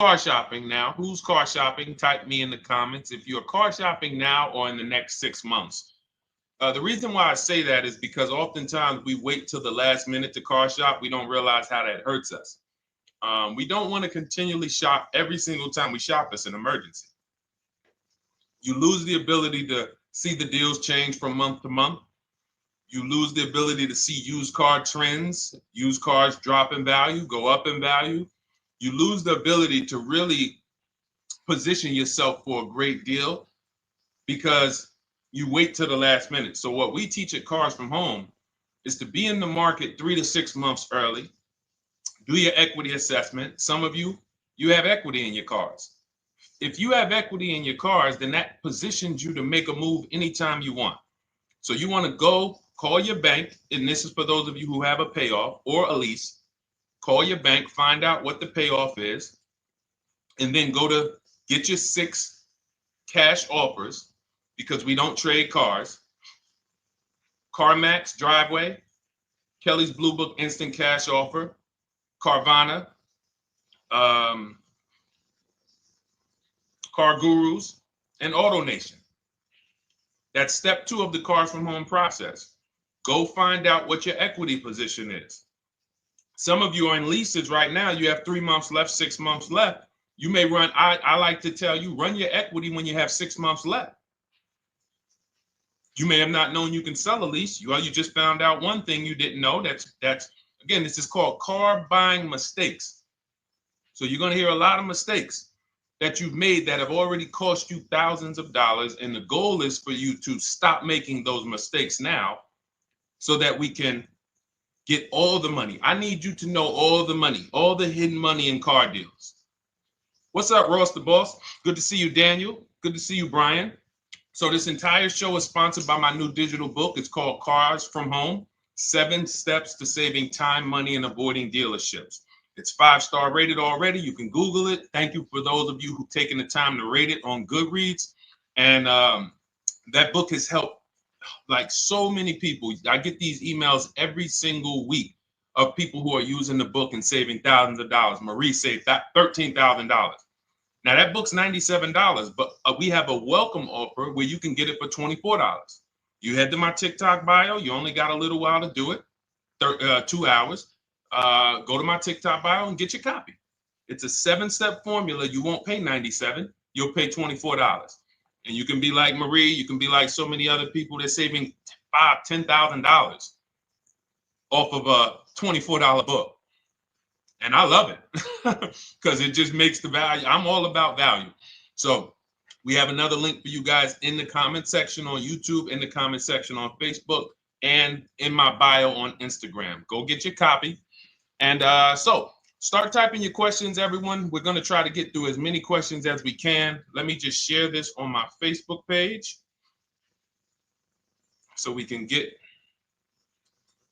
car shopping now? Who's car shopping? Type me in the comments if you're car shopping now or in the next 6 months. The reason why I say that is because oftentimes we wait till the last minute to car shop. We don't realize how that hurts us. We don't want to continually shop every single time we shop. It's an emergency. You lose the ability to see the deals change from month to month. You lose the ability to see used car trends, used cars drop in value, go up in value. You lose the ability to really position yourself for a great deal because you wait till the last minute. So what we teach at Cars from Home is to be in the market 3 to 6 months early. Do your equity assessment. Some of you have equity in your cars. If you have equity in your cars, then that positions you to make a move anytime you want. So you want to go call your bank, and this is for those of you who have a payoff or a lease. Call your bank, find out what the payoff is, and then go to get your 6 cash offers, because we don't trade cars. CarMax Driveway, Kelly's Blue Book Instant Cash Offer, Carvana, Car Gurus, and AutoNation. That's step 2 of the Cars from Home process. Go find out what your equity position is. Some of you are in leases right now. You have 3 months left, 6 months left. You may run, I like to tell you, run your equity when you have 6 months left. You may have not known you can sell a lease. You just found out one thing you didn't know. That's again, this is called car buying mistakes. So you're going to hear a lot of mistakes that you've made that have already cost you thousands of dollars. And the goal is for you to stop making those mistakes now so that we can get all the money. I need you to know all the money, all the hidden money in car deals. What's up, Ross the Boss? Good to see you, Daniel. Good to see you, Brian. So this entire show is sponsored by my new digital book. It's called Cars from Home, 7 Steps to Saving Time, Money, and Avoiding Dealerships. It's 5-star rated already. You can Google it. Thank you for those of you who've taken the time to rate it on Goodreads. And that book has helped like so many people. I get these emails every single week of people who are using the book and saving thousands of dollars. Marie saved $13,000. Now that book's $97, but we have a welcome offer where you can get it for $24. You head to my TikTok bio. You only got a little while to do it, 2 hours. Go to my TikTok bio and get your copy. It's a 7-step formula. You won't pay $97. You'll pay $24. And you can be like Marie. You can be like so many other people. They're saving $5,000, $10,000 off of a $24 book. And I love it because it just makes the value. I'm all about value. So we have another link for you guys in the comment section on YouTube, in the comment section on Facebook, and in my bio on Instagram. Go get your copy. And so start typing your questions, everyone. We're going to try to get through as many questions as we can. Let me just share this on my Facebook page so we can get.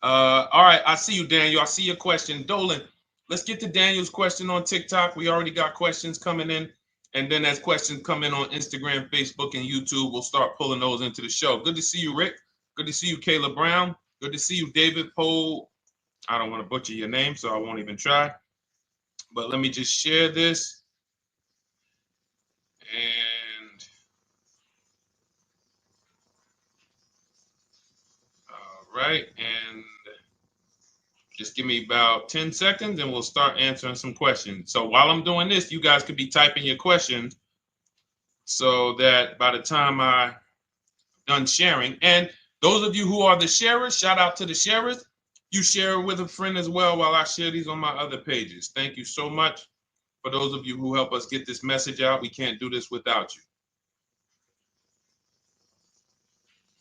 All right. I see you, Daniel. I see your question. Dolan, let's get to Daniel's question on TikTok. We already got questions coming in. And then as questions come in on Instagram, Facebook, and YouTube, we'll start pulling those into the show. Good to see you, Rick. Good to see you, Kayla Brown. Good to see you, David Poe. I don't want to butcher your name, so I won't even try. But let me just share this. And all right. And just give me about 10 seconds and we'll start answering some questions. So while I'm doing this, you guys could be typing your questions so that by the time I'm done sharing, and those of you who are the sharers, shout out to the sharers. You share it with a friend as well while I share these on my other pages. Thank you so much for those of you who help us get this message out. We can't do this without you.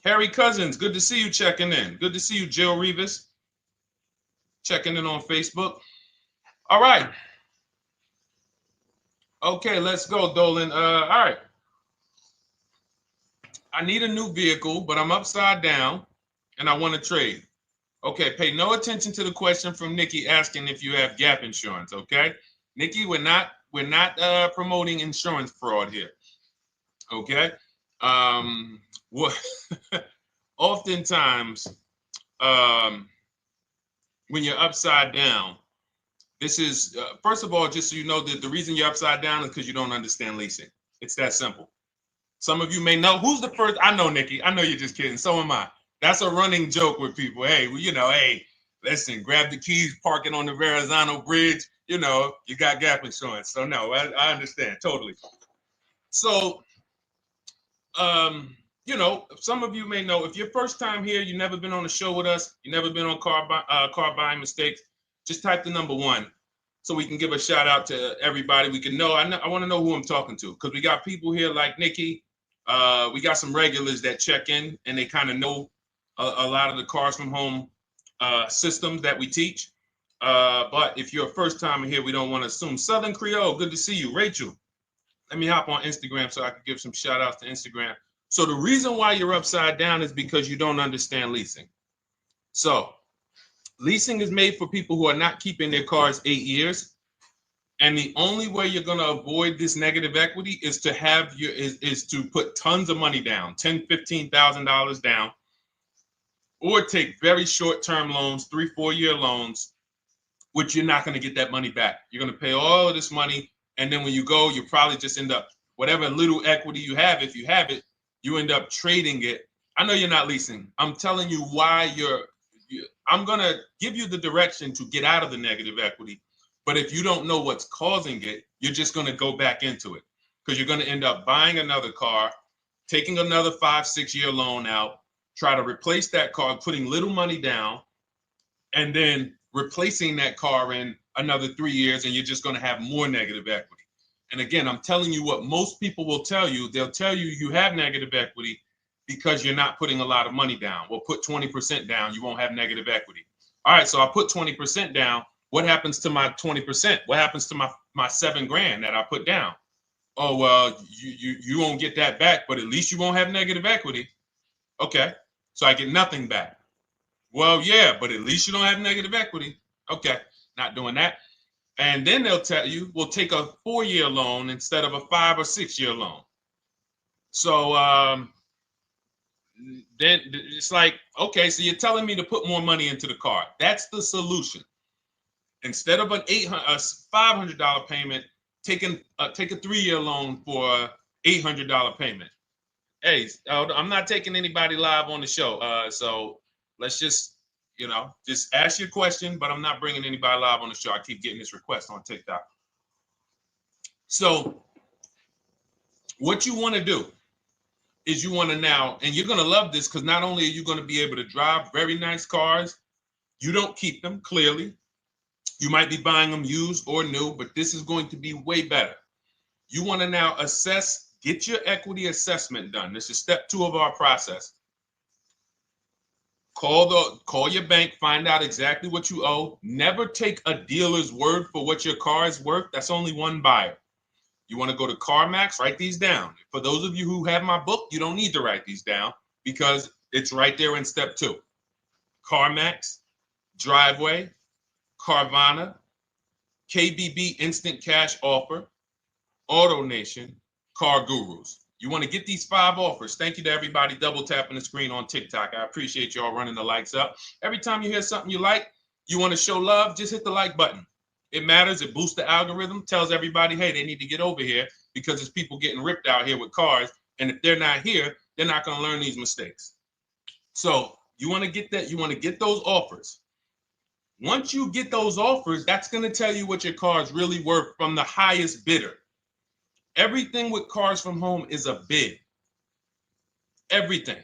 Harry Cousins, good to see you checking in. Good to see you, Jill Rivas, checking in on Facebook. All right. Okay, let's go, Dolan. All right. I need a new vehicle, but I'm upside down and I want to trade. Okay, pay no attention to the question from Nikki asking if you have gap insurance, okay? Nikki, we're not promoting insurance fraud here, okay? What oftentimes when you're upside down, This is, first of all, just so you know, that the reason you're upside down is because you don't understand leasing. It's that simple. Some of you may know who's the first. I know, Nikki. I know you're just kidding. So am I. That's a running joke with people. Hey, well, hey, listen, grab the keys, parking on the Verrazano Bridge. You got gap insurance. So no, I understand totally. So, some of you may know if you're first time here, you've never been on a show with us, you've never been on car buying mistakes. Just type the number 1. So we can give a shout out to everybody. We can know. I want to know who I'm talking to because we got people here like Nikki. We got some regulars that check in and they kind of know a lot of the cars from home systems that we teach. But if you're a first timer here, we don't want to assume. Southern Creole, good to see you. Rachel, let me hop on Instagram so I can give some shout outs to Instagram. So the reason why you're upside down is because you don't understand leasing. So leasing is made for people who are not keeping their cars 8 years. And the only way you're going to avoid this negative equity is to is to put tons of money down, $10,000, $15,000 down, or take very short-term loans, 3-4 year loans, which you're not going to get that money back. You're going to pay all of this money. And then when you go, you probably just end up, whatever little equity you have, if you have it, you end up trading it. I know you're not leasing. I'm telling you why I'm going to give you the direction to get out of the negative equity. But if you don't know what's causing it, you're just going to go back into it because you're going to end up buying another car, taking another 5-6 year loan out, try to replace that car, putting little money down, and then replacing that car in another 3 years, and you're just going to have more negative equity. And again, I'm telling you what most people will tell you. They'll tell you you have negative equity because you're not putting a lot of money down. Well, put 20% down, you won't have negative equity. All right, so I put 20% down. What happens to my 20%? What happens to my $7,000 that I put down? Oh, well, you won't get that back, but at least you won't have negative equity. Okay, so I get nothing back. Well, yeah, but at least you don't have negative equity. Okay, not doing that. And then they'll tell you, we'll take a 4-year loan instead of a 5 or 6 year loan. So then it's like, okay, so you're telling me to put more money into the car. That's the solution. Instead of a $500 payment, take a 3-year loan for a $800 payment. Hey, I'm not taking anybody live on the show. So let's just ask your question, but I'm not bringing anybody live on the show. I keep getting this request on TikTok. So what you want to do is you want to now, and you're going to love this because not only are you going to be able to drive very nice cars, you don't keep them clearly. You might be buying them used or new, but this is going to be way better. You want to now get your equity assessment done. This is step 2 of our process. Call your bank, find out exactly what you owe. Never take a dealer's word for what your car is worth. That's only one buyer. You want to go to CarMax, write these down. For those of you who have my book, you don't need to write these down because it's right there in step 2. CarMax, Driveway, Carvana, KBB Instant Cash Offer, AutoNation, Car Gurus. You want to get these 5 offers. Thank you to everybody double tapping the screen on TikTok. I appreciate y'all running the likes up. Every time you hear something you like, you want to show love, just hit the like button. It matters. It boosts the algorithm, tells everybody, hey, they need to get over here because there's people getting ripped out here with cars. And if they're not here, they're not going to learn these mistakes. So you want to get that. You want to get those offers. Once you get those offers, that's going to tell you what your car is really worth from the highest bidder. Everything with Cars from Home is a bid. Everything.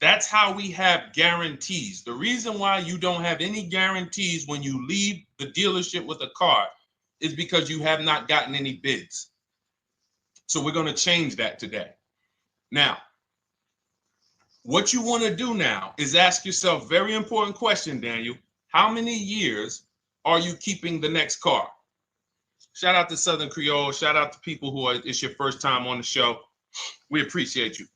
That's how we have guarantees. The reason why you don't have any guarantees when you leave the dealership with a car is because you have not gotten any bids. So we're going to change that today. Now, what you want to do now is ask yourself, very important question, Daniel. How many years are you keeping the next car? Shout out to Southern Creole. Shout out to people it's your first time on the show. We appreciate you.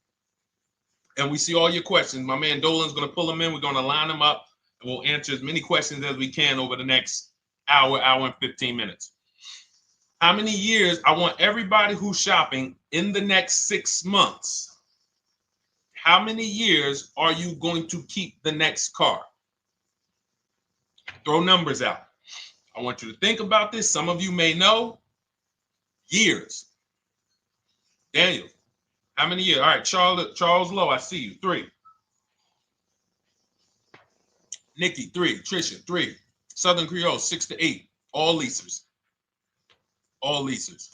And we see all your questions. My man Dolan's going to pull them in. We're going to line them up. And we'll answer as many questions as we can over the next hour and 15 minutes. How many years? I want everybody who's shopping in the next 6 months. How many years are you going to keep the next car? Throw numbers out. I want you to think about this. Some of you may know. Years. Daniel, how many years? All right, Charles Lowe, I see you. 3. Nikki, 3. Trisha, 3. Southern Creole, 6 to 8. All leasers. All leasers.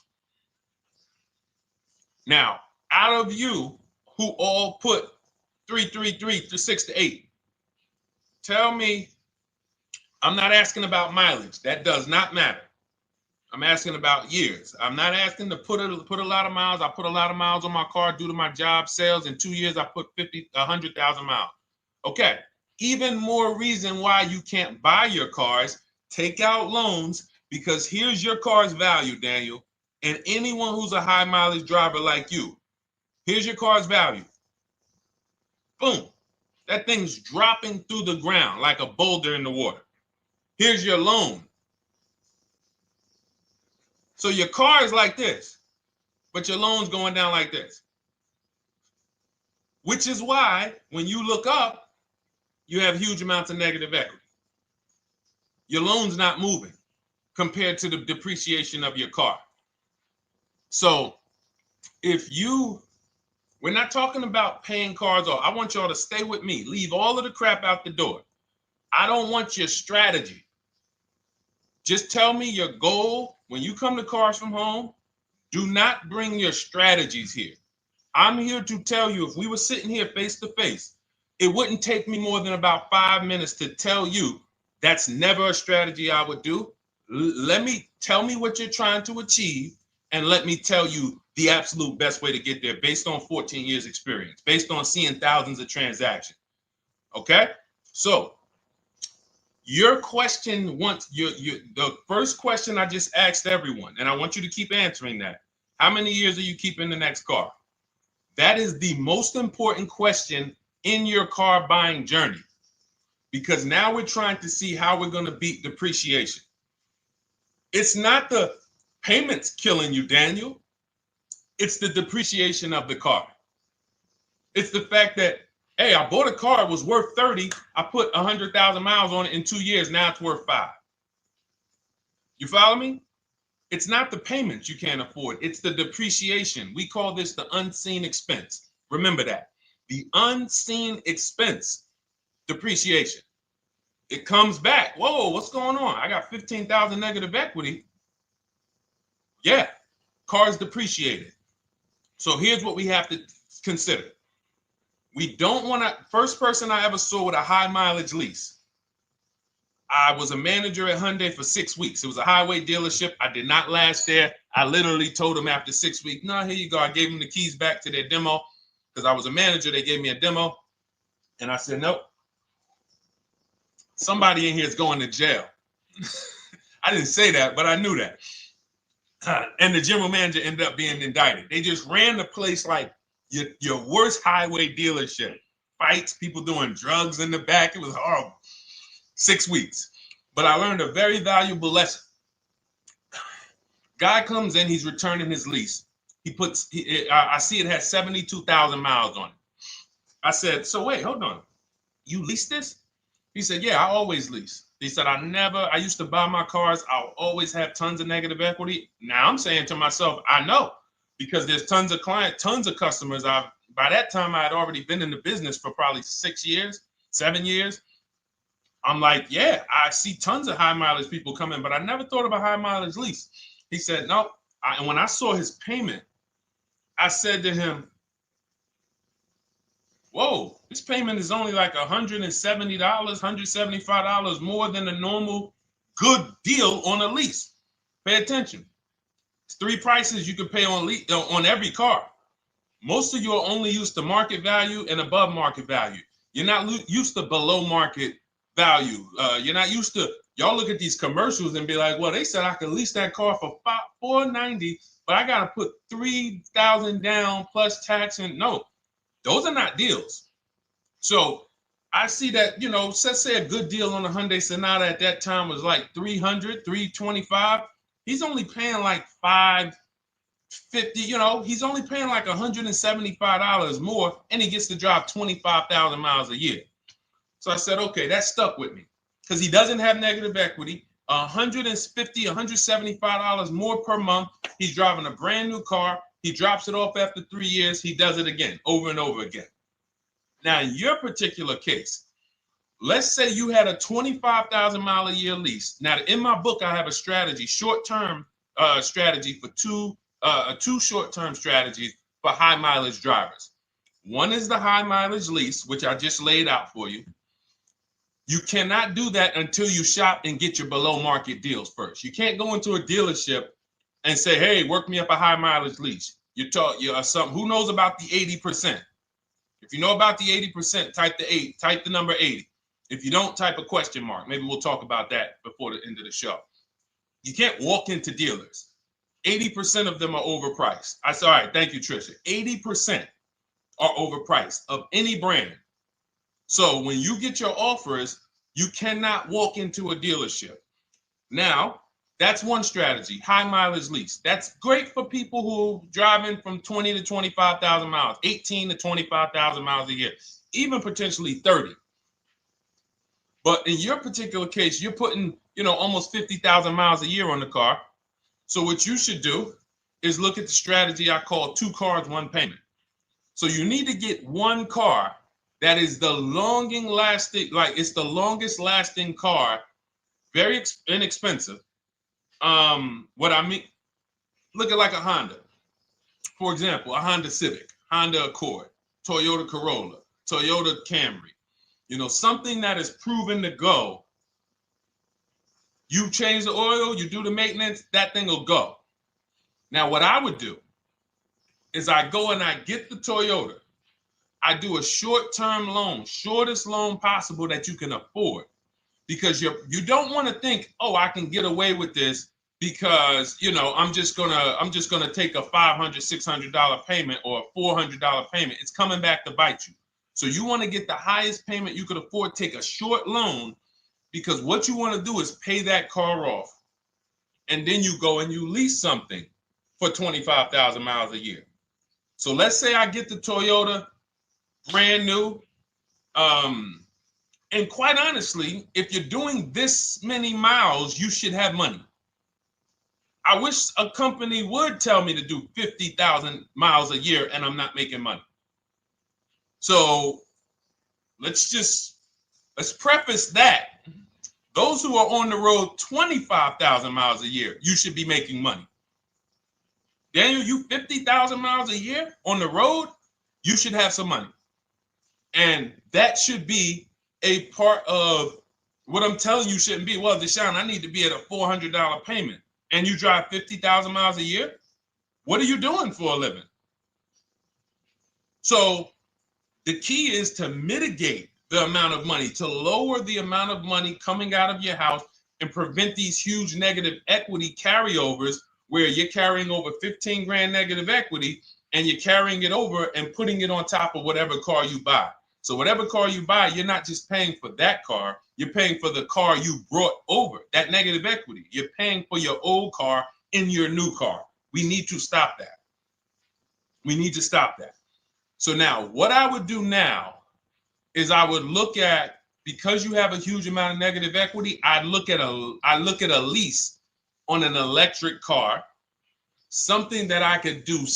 Now, out of you who all put 3 to 6 to 8, tell me, I'm not asking about mileage. That does not matter. I'm asking about years. I'm not asking to put a lot of miles. I put a lot of miles on my car due to my job sales. In 2 years, I put 100,000 miles. Okay. Even more reason why you can't buy your cars. Take out loans, because here's your car's value, Daniel. And anyone who's a high mileage driver like you, here's your car's value. Boom. That thing's dropping through the ground like a boulder in the water. Here's your loan. So your car is like this, but your loan's going down like this. Which is why when you look up, you have huge amounts of negative equity. Your loan's not moving compared to the depreciation of your car. So we're not talking about paying cars off. I want y'all to stay with me. Leave all of the crap out the door. I don't want your strategy. Just tell me your goal. When you come to Cars from Home, do not bring your strategies here. I'm here to tell you, if we were sitting here face to face, it wouldn't take me more than about 5 minutes to tell you that's never a strategy I would do. Tell me what you're trying to achieve, and let me tell you the absolute best way to get there based on 14 years experience, based on seeing thousands of transactions. Okay? So your question, the first question I just asked everyone, and I want you to keep answering that. How many years are you keeping the next car? That is the most important question in your car buying journey, because now we're trying to see how we're going to beat depreciation. It's not the payments killing you, Daniel. It's the depreciation of the car. It's the fact that, hey, I bought a car, it was worth 30. I put 100,000 miles on it in 2 years. Now it's worth 5. You follow me? It's not the payments you can't afford. It's the depreciation. We call this the unseen expense. Remember that. The unseen expense, depreciation. It comes back. Whoa, what's going on? I got 15,000 negative equity. Yeah, car's depreciated. So here's what we have to consider. We don't want to, first person I ever saw with a high mileage lease. I was a manager at Hyundai for 6 weeks. It was a highway dealership. I did not last there. I literally told them after 6 weeks, no, here you go. I gave them the keys back to their demo because I was a manager. They gave me a demo. And I said, nope. Somebody in here is going to jail. I didn't say that, but I knew that. And the general manager ended up being indicted. They just ran the place like your worst highway dealership. Fights, people doing drugs in the back. It was horrible. 6 weeks. But I learned a very valuable lesson. Guy comes in, he's returning his lease. I see it has 72,000 miles on it. I said, so wait, hold on. You leased this? He said, yeah, I always lease. He said, I used to buy my cars. I'll always have tons of negative equity. Now I'm saying to myself, I know, because there's tons of clients, tons of customers. By that time, I had already been in the business for probably 6 years, 7 years. I'm like, yeah, I see tons of high mileage people come in, but I never thought of a high mileage lease. He said, no. And when I saw his payment, I said to him, whoa, this payment is only like $170, $175 more than a normal good deal on a lease. Pay attention. It's 3 prices you can pay on every car. Most of you are only used to market value and above market value. You're not used to below market value. You're not used to, y'all look at these commercials and be like, well, they said I could lease that car for $490, but I got to put $3,000 down plus tax. And no, those are not deals. So I see that, let's say a good deal on a Hyundai Sonata at that time was like $300, $325. He's only paying like $550, he's only paying like $175 more, and he gets to drive 25,000 miles a year. So I said, okay, that stuck with me because he doesn't have negative equity. $150, $175 more per month. He's driving a brand new car. He drops it off after 3 years. He does it again, over and over again. Now, in your particular case, let's say you had a 25,000 mile a year lease. Now, in my book, I have a strategy, short-term strategy for two short-term strategies for high mileage drivers. One is the high mileage lease, which I just laid out for you. You cannot do that until you shop and get your below market deals first. You can't go into a dealership and say, hey, work me up a high mileage lease. You something. Who knows about the 80%? If you know about the 80%, type the number 80. If you don't, type a question mark. Maybe we'll talk about that before the end of the show. You can't walk into dealers. 80% of them are overpriced. I said, all right, thank you, Trisha. 80% are overpriced of any brand. So when you get your offers, you cannot walk into a dealership. Now, that's one strategy, high mileage lease. That's great for people who are driving from 20 to 25,000 miles, 18 to 25,000 miles a year, even potentially 30. But in your particular case, you're putting, almost 50,000 miles a year on the car. So what you should do is look at the strategy I call 2 cars, 1 payment. So you need to get one car that is the longest lasting car, very inexpensive. What I mean, look at like a Honda. For example, a Honda Civic, Honda Accord, Toyota Corolla, Toyota Camry. Something that is proven to go. You change the oil, you do the maintenance, that thing will go. Now, what I would do is I go and I get the Toyota. I do a short-term loan, shortest loan possible that you can afford, because you don't want to think, oh, I can get away with this because I'm just gonna take a $500, $600 payment or a $400 payment. It's coming back to bite you. So you want to get the highest payment you could afford, take a short loan, because what you want to do is pay that car off, and then you go and you lease something for 25,000 miles a year. So let's say I get the Toyota brand new. And quite honestly, if you're doing this many miles, you should have money. I wish a company would tell me to do 50,000 miles a year and I'm not making money. So let's preface that. Those who are on the road 25,000 miles a year, you should be making money. Daniel, you 50,000 miles a year on the road, you should have some money. And that should be a part of what I'm telling you shouldn't be. Well, Deshone, I need to be at a $400 payment. And you drive 50,000 miles a year? What are you doing for a living? So the key is to mitigate the amount of money, to lower the amount of money coming out of your house and prevent these huge negative equity carryovers where you're carrying over 15 grand negative equity and you're carrying it over and putting it on top of whatever car you buy. So whatever car you buy, you're not just paying for that car, you're paying for the car you brought over, that negative equity. You're paying for your old car in your new car. We need to stop that. We need to stop that. So now what I would do now is I would look at, because you have a huge amount of negative equity, I look at a lease on an electric car, something that I could do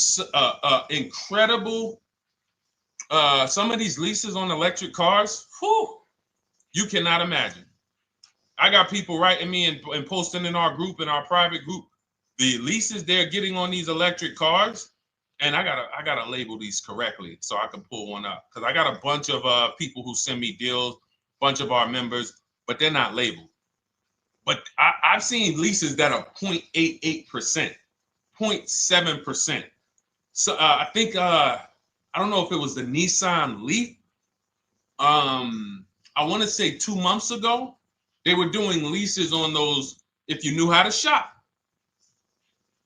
incredible. Some of these leases on electric cars, you cannot imagine. I got people writing me and posting in our group, in our private group, the leases they're getting on these electric cars. And I gotta label these correctly so I can pull one up, because I got a bunch of people who send me deals, bunch of our members, but they're not labeled. But I've seen leases that are 0.88%, 0.7%. So I think I don't know if it was the Nissan Leaf. I want to say 2 months ago, they were doing leases on those. If you knew how to shop,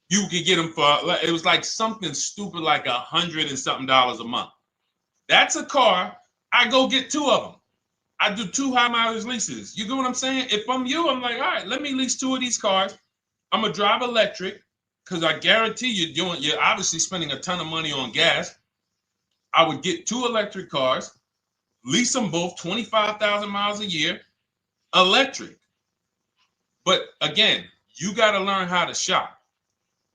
you could get them for, it was like something stupid like $100 and something a month. That's a car. I go get 2 of them. I do 2 high mileage leases. You get what I'm saying? If I'm you, I'm like, all right, let me lease 2 of these cars. I'm gonna drive electric, because I guarantee you're obviously spending a ton of money on gas. I would get 2 electric cars, lease them both 25,000 miles a year, electric. But again, you got to learn how to shop,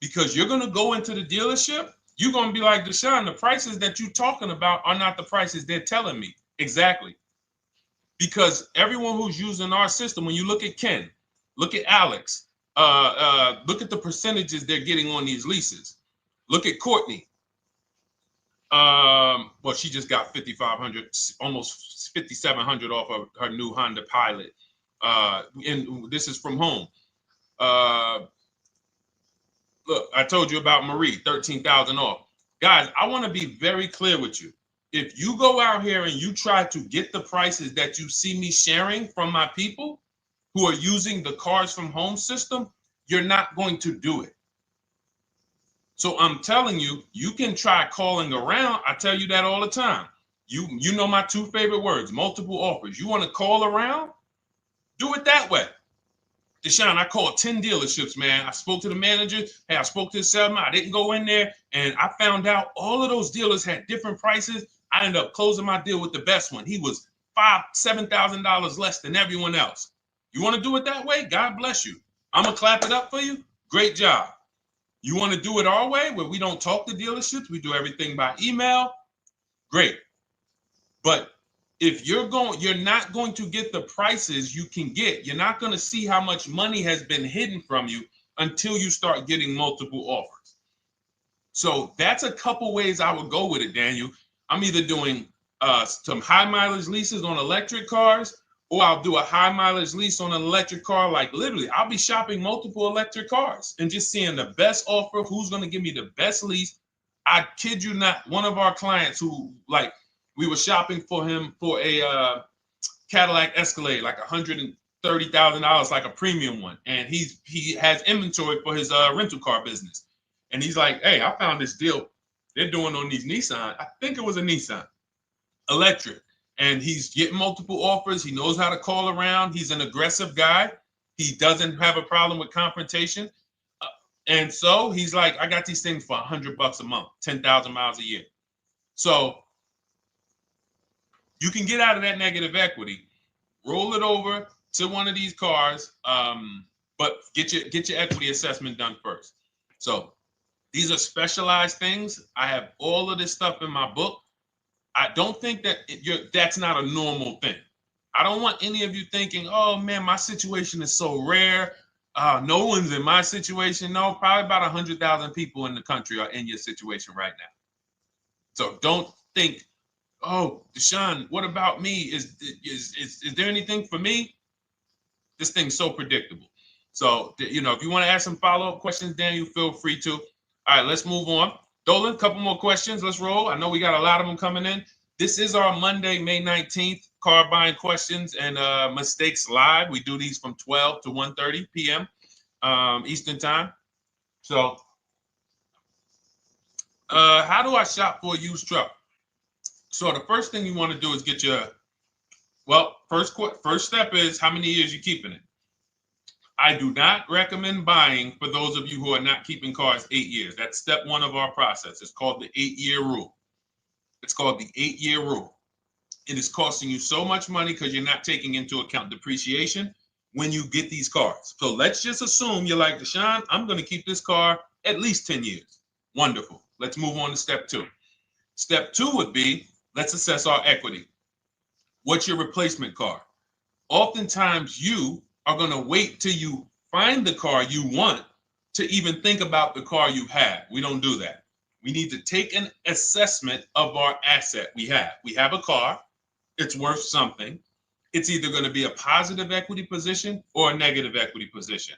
because you're going to go into the dealership. You're going to be like, Deshone, the prices that you're talking about are not the prices they're telling me. Exactly. Because everyone who's using our system, when you look at Ken, look at Alex, look at the percentages they're getting on these leases. Look at Courtney. Well, she just got 5,500, almost 5,700 off of her new Honda Pilot. And this is from home. Look, I told you about Marie, 13,000 off. Guys, I want to be very clear with you. If you go out here and you try to get the prices that you see me sharing from my people who are using the Cars from Home system, you're not going to do it. So I'm telling you, you can try calling around. I tell you that all the time. You know my two favorite words, multiple offers. You want to call around? Do it that way. Deshone, I called 10 dealerships, man. I spoke to the manager. Hey, I spoke to the salesman. I didn't go in there, and I found out all of those dealers had different prices. I ended up closing my deal with the best one. He was $7,000 less than everyone else. You want to do it that way? God bless you. I'm going to clap it up for you. Great job. You want to do it our way, where we don't talk to dealerships? We do everything by email? Great. But if you're not going to get the prices you can get. You're not going to see how much money has been hidden from you until you start getting multiple offers. So that's a couple ways I would go with it, Daniel. I'm either doing some high mileage leases on electric cars, or I'll do a high mileage lease on an electric car. Like literally, I'll be shopping multiple electric cars and just seeing the best offer, who's going to give me the best lease. I kid you not, one of our clients who, like, we were shopping for him for a Cadillac Escalade, like $130,000, like a premium one. And he has inventory for his rental car business. And he's like, hey, I found this deal they're doing on these Nissan. I think it was a Nissan electric. And he's getting multiple offers. He knows how to call around. He's an aggressive guy. He doesn't have a problem with confrontation. And so he's like, I got these things for $100 a month, 10,000 miles a year. So you can get out of that negative equity, roll it over to one of these cars, but get your equity assessment done first. So these are specialized things. I have all of this stuff in my book. I don't think that that's not a normal thing. I don't want any of you thinking, oh man, my situation is so rare. No one's in my situation. No, probably about 100,000 people in the country are in your situation right now. So don't think, oh, Deshone, what about me? Is there anything for me? This thing's so predictable. So, if you want to ask some follow-up questions, Daniel, feel free to. All right, let's move on. Dolan, a couple more questions. Let's roll. I know we got a lot of them coming in. This is our Monday, May 19th, car buying questions and mistakes live. We do these from 12 to 1:30 p.m. Eastern time. So, how do I shop for a used truck? So the first thing you want to do is get your, first step is how many years you keeping it. I do not recommend buying for those of you who are not keeping cars 8 years. That's step one of our process. It's called the 8-year rule. It's called the 8-year rule. It is costing you so much money because you're not taking into account depreciation when you get these cars. So let's just assume you're like, Deshone, I'm going to keep this car at least 10 years. Wonderful. Let's move on to step two. Step two would be, let's assess our equity. What's your replacement car? Oftentimes you are going to wait till you find the car you want to even think about the car you have. We don't do that. We need to take an assessment of our asset we have. We have a car. It's worth something. It's either going to be a positive equity position or a negative equity position.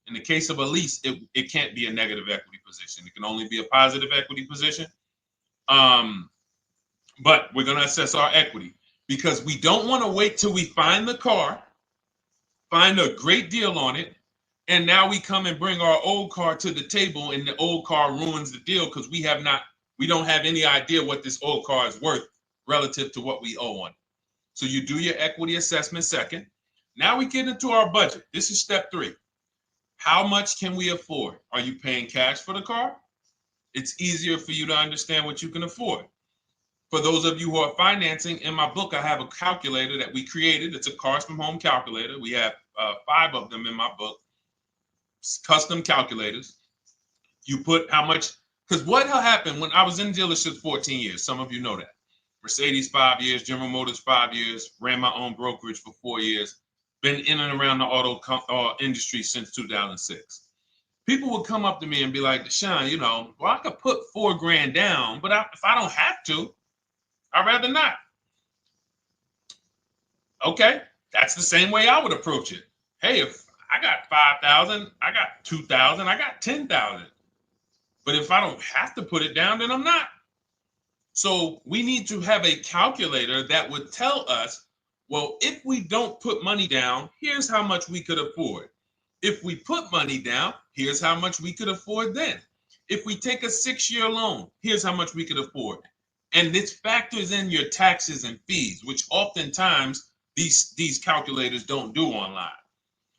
In the case of a lease, it can't be a negative equity position. It can only be a positive equity position. But we're going to assess our equity because we don't want to wait till we find the car, find a great deal on it, and now we come and bring our old car to the table and the old car ruins the deal because we don't have any idea what this old car is worth relative to what we owe on it. So you do your equity assessment second. Now we get into our budget. This is step three. How much can we afford? Are you paying cash for the car? It's easier for you to understand what you can afford. For those of you who are financing, in my book, I have a calculator that we created. It's a Cars from Home calculator. We have 5 of them in my book, custom calculators. You put how much, because what happened when I was in dealerships 14 years, some of you know that. Mercedes 5 years, General Motors 5 years, ran my own brokerage for 4 years, been in and around the auto industry since 2006. People would come up to me and be like, Deshone, well, I could put $4,000 down, but if I don't have to, I'd rather not. Okay, that's the same way I would approach it. Hey, if I got 5,000, I got 2,000, I got 10,000. But if I don't have to put it down, then I'm not. So we need to have a calculator that would tell us, well, if we don't put money down, here's how much we could afford. If we put money down, here's how much we could afford then. If we take a 6-year loan, here's how much we could afford. And this factors in your taxes and fees, which oftentimes these calculators don't do online.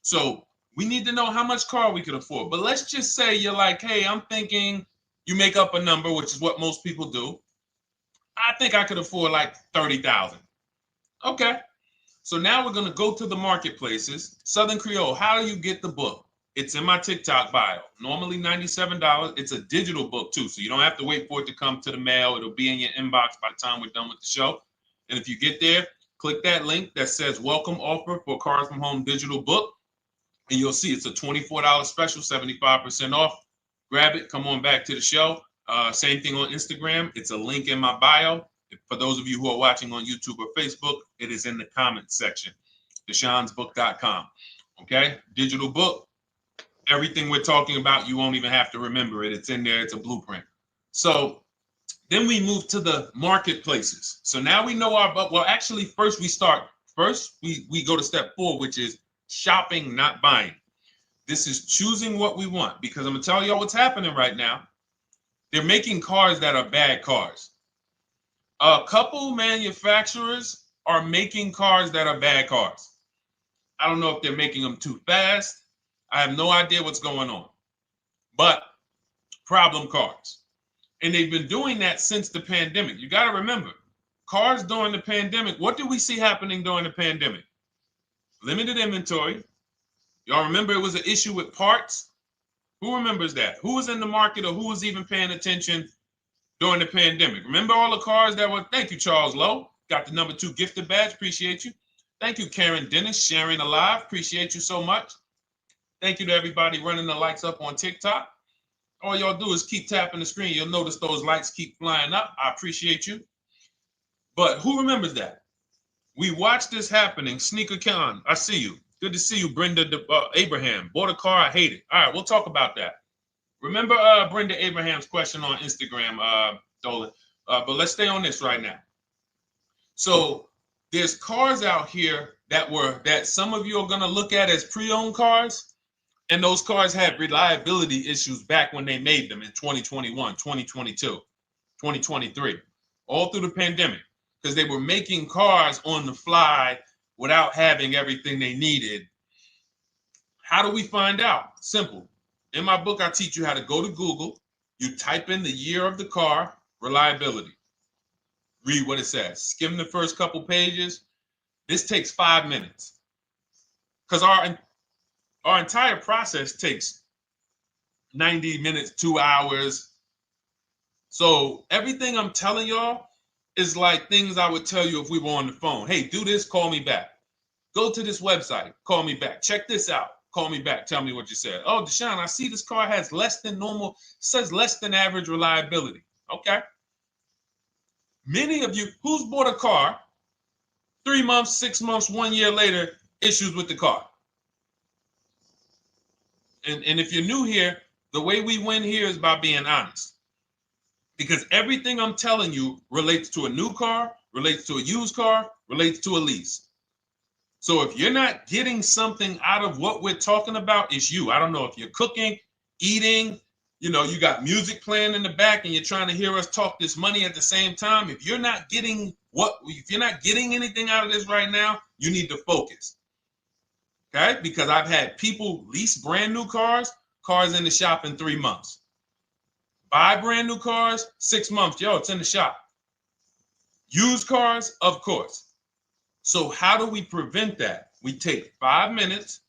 So we need to know how much car we could afford. But let's just say you're like, hey, I'm thinking, you make up a number, which is what most people do. I think I could afford like 30,000. Okay. So now we're going to go to the marketplaces. Southern Creole, how do you get the book? It's in my TikTok bio. Normally $97. It's a digital book too, so you don't have to wait for it to come to the mail. It'll be in your inbox by the time we're done with the show. And if you get there, click that link that says welcome offer for Cars from Home digital book. And you'll see it's a $24 special, 75% off. Grab it. Come on back to the show. Same thing on Instagram. It's a link in my bio. For those of you who are watching on YouTube or Facebook, it is in the comments section, deshonesbook.com. Okay, digital book. Everything we're talking about, you won't even have to remember it. It's in there. It's a blueprint. So then we move to the marketplaces. So now we know actually, first we go to step 4, which is shopping, not buying. This is choosing what we want, because I'm going to tell y'all what's happening right now. They're making cars that are bad cars. A couple manufacturers are making cars that are bad cars. I don't know if they're making them too fast. I have no idea what's going on. But problem cars. And they've been doing that since the pandemic. You got to remember, cars during the pandemic, what did we see happening during the pandemic? Limited inventory. Y'all remember it was an issue with parts? Who remembers that? Who was in the market or who was even paying attention during the pandemic? Remember all the cars that were, thank you, Charles Lowe. Got the number 2 gifted badge. Appreciate you. Thank you, Karen Dennis, sharing alive. Appreciate you so much. Thank you to everybody running the likes up on TikTok. All y'all do is keep tapping the screen. You'll notice those likes keep flying up. I appreciate you. But who remembers that? We watched this happening. Sneaker Con, I see you. Good to see you, Brenda Abraham. Bought a car, I hate it. All right, we'll talk about that. Remember Brenda Abraham's question on Instagram, Dolan. But let's stay on this right now. So there's cars out here that some of you are going to look at as pre-owned cars. And those cars had reliability issues back when they made them in 2021, 2022, 2023, all through the pandemic, because they were making cars on the fly without having everything they needed. How do we find out? Simple. In my book, I teach you how to go to Google. You type in the year of the car, reliability. Read what it says. Skim the first couple pages. This takes 5 minutes. Because our entire process takes 90 minutes, 2 hours. So everything I'm telling y'all is like things I would tell you if we were on the phone. Hey, do this, call me back. Go to this website, call me back. Check this out, call me back. Tell me what you said. Oh, Deshone, I see this car has less than normal, says less than average reliability. Okay. Many of you, who's bought a car 3 months, 6 months, 1 year later, issues with the car? And if you're new here, the way we win here is by being honest. Because everything I'm telling you relates to a new car, relates to a used car, relates to a lease. So if you're not getting something out of what we're talking about, it's you. I don't know if you're cooking, eating, you got music playing in the back and you're trying to hear us talk this money at the same time. If you're not getting anything out of this right now, you need to focus. Okay, because I've had people lease brand new cars in the shop in 3 months. Buy brand new cars, 6 months. Yo, it's in the shop. Used cars, of course. So how do we prevent that? We take 5 minutes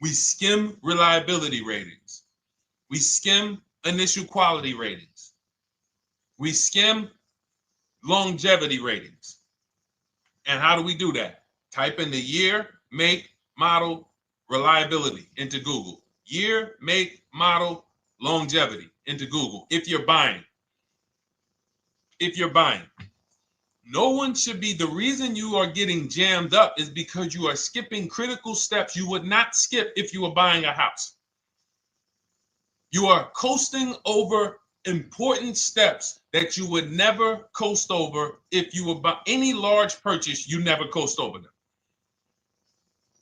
We skim reliability ratings. We skim initial quality ratings. We skim longevity ratings. And how do we do that? Type in the year, make, model, reliability into Google. Year, make, model, longevity into Google. If you're buying. No one should be, the reason you are getting jammed up is because you are skipping critical steps you would not skip if you were buying a house. You are coasting over important steps that you would never coast over if you were buying any large purchase. You never coast over them.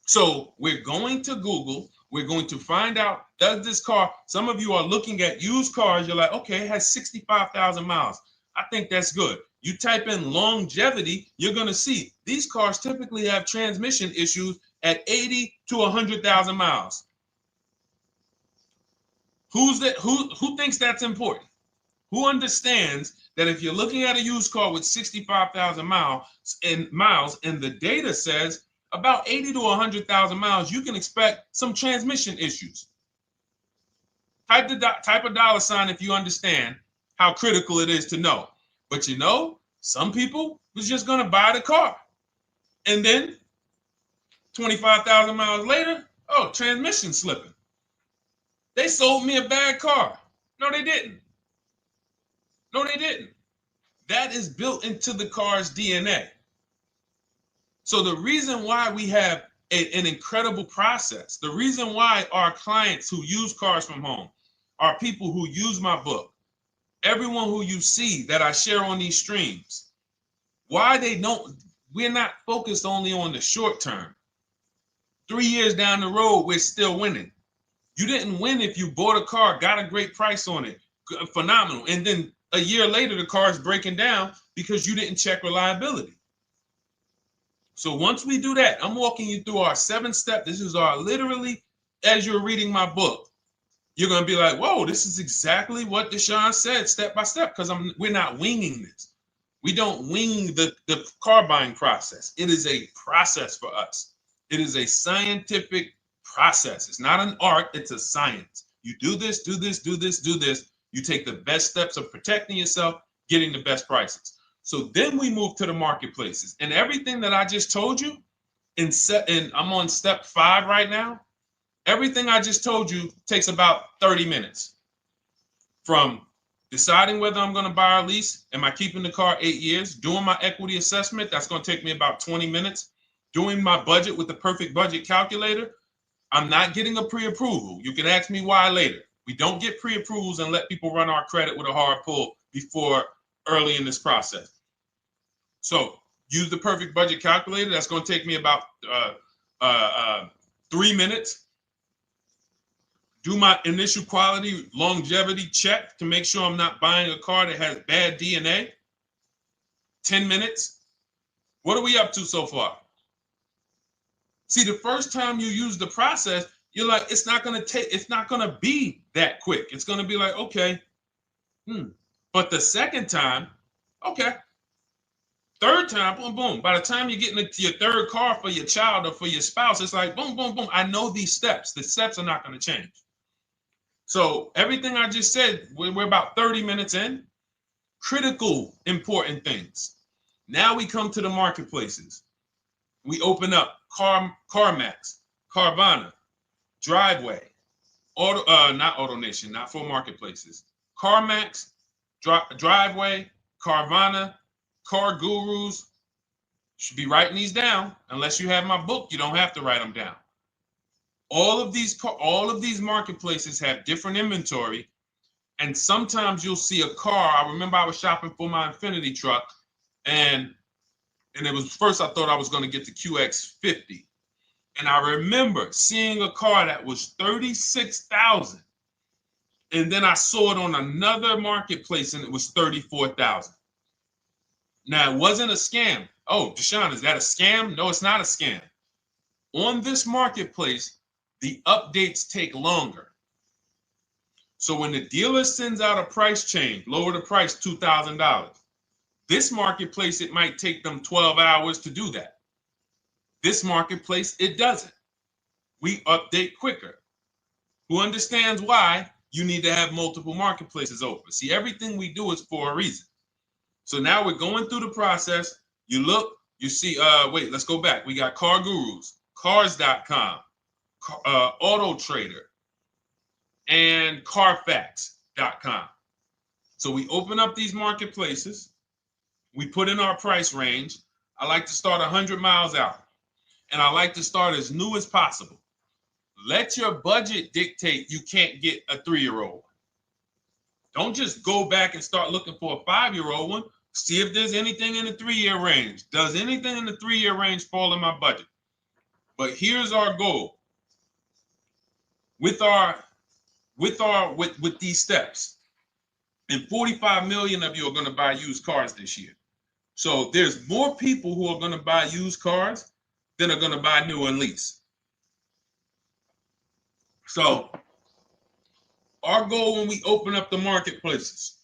So we're going to Google. We're going to find out, does this car, some of you are looking at used cars. You're like, okay, it has 65,000 miles. I think that's good. You type in longevity, you're going to see these cars typically have transmission issues at 80 to 100,000 miles. Who thinks that's important? Who understands that if you're looking at a used car with 65,000 miles and the data says about 80 to 100,000 miles, you can expect some transmission issues. Type a dollar sign if you understand how critical it is to know. But you know, some people was just going to buy the car. And then 25,000 miles later, oh, transmission slipping. They sold me a bad car. No, they didn't. That is built into the car's DNA. So the reason why we have an incredible process, the reason why our clients who use cars from home are people who use my book, everyone who you see that I share on these streams, we're not focused only on the short term. 3 years down the road, we're still winning. You didn't win if you bought a car, got a great price on it, phenomenal. And then a year later, the car is breaking down because you didn't check reliability. So once we do that, I'm walking you through our 7-step. This is our literally, as you're reading my book, you're going to be like, whoa, this is exactly what Deshone said step by step, because we're not winging this. We don't wing the car buying process. It is a process for us. It is a scientific process. It's not an art, it's a science. You do this, do this, do this, do this. You take the best steps of protecting yourself, getting the best prices. So then we move to the marketplaces. And everything that I just told you, and I'm on step 5 right now, everything I just told you takes about 30 minutes. From deciding whether I'm going to buy or lease, am I keeping the car 8 years, doing my equity assessment, that's going to take me about 20 minutes, doing my budget with the perfect budget calculator. I'm not getting a pre-approval. You can ask me why later. We don't get pre-approvals and let people run our credit with a hard pull before early in this process. So use the perfect budget calculator. That's going to take me about 3 minutes. Do my initial quality longevity check to make sure I'm not buying a car that has bad DNA. 10 minutes. What are we up to so far? See, the first time you use the process, you're like, it's not going to be that quick. It's going to be like, okay. But the second time, okay. Third time, boom, boom. By the time you're getting into your third car for your child or for your spouse, it's like, boom, boom, boom. I know these steps. The steps are not going to change. So everything I just said, we're about 30 minutes in. Critical, important things. Now we come to the marketplaces. We open up CarMax, Carvana, Driveway, not AutoNation, not for marketplaces. CarMax, Driveway, Carvana, Car Gurus. Should be writing these down. Unless you have my book, you don't have to write them down. All of these marketplaces have different inventory, and sometimes you'll see a car. I remember I was shopping for my Infinity truck, and it was first I thought I was going to get the QX50. And I remember seeing a car that was $36,000. And then I saw it on another marketplace and it was $34,000. Now, it wasn't a scam. Oh, Deshone, is that a scam? No, it's not a scam. On this marketplace, the updates take longer. So when the dealer sends out a price change, lower the price $2,000. This marketplace, it might take them 12 hours to do that. This marketplace, it doesn't. we update quicker. Who understands why you need to have multiple marketplaces open? See, everything we do is for a reason. So now we're going through the process. You look, you see, wait, let's go back. We got Car Gurus, Cars.com, Auto Trader, and Carfax.com. So we open up these marketplaces. We put in our price range. I like to start 100 miles out, and I like to start as new as possible. Let your budget dictate you can't get a 3-year-old. Don't just go back and start looking for a 5-year-old one. See if there's anything in the 3-year range. Does anything in the 3-year range fall in my budget? But here's our goal. With these steps, and 45 million of you are going to buy used cars this year. So there's more people who are going to buy used cars than are going to buy new and lease. So our goal when we open up the marketplaces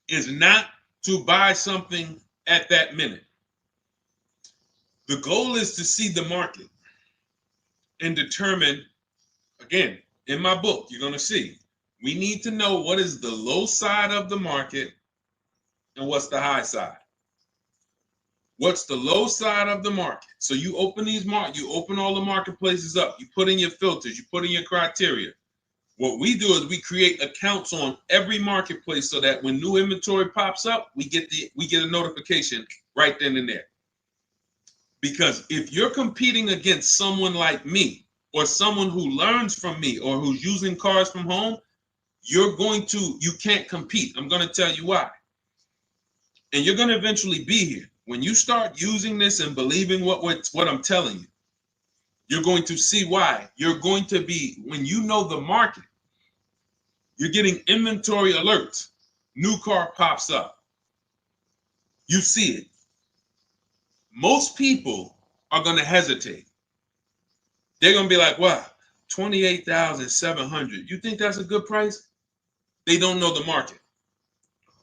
is not to buy something at that minute. The goal is to see the market and determine, again, in my book, you're going to see, we need to know what is the low side of the market and what's the high side. What's the low side of the market? So you open you open all the marketplaces up. You put in your filters. You put in your criteria. What we do is we create accounts on every marketplace so that when new inventory pops up, we get a notification right then and there. Because if you're competing against someone like me or someone who learns from me or who's using cars from home, you can't compete. I'm going to tell you why. And you're going to eventually be here. When you start using this and believing what I'm telling you, you're going to see why. You're going to be, when you know the market, you're getting inventory alerts. New car pops up. You see it. Most people are going to hesitate. They're going to be like, wow, $28,700. You think that's a good price? They don't know the market.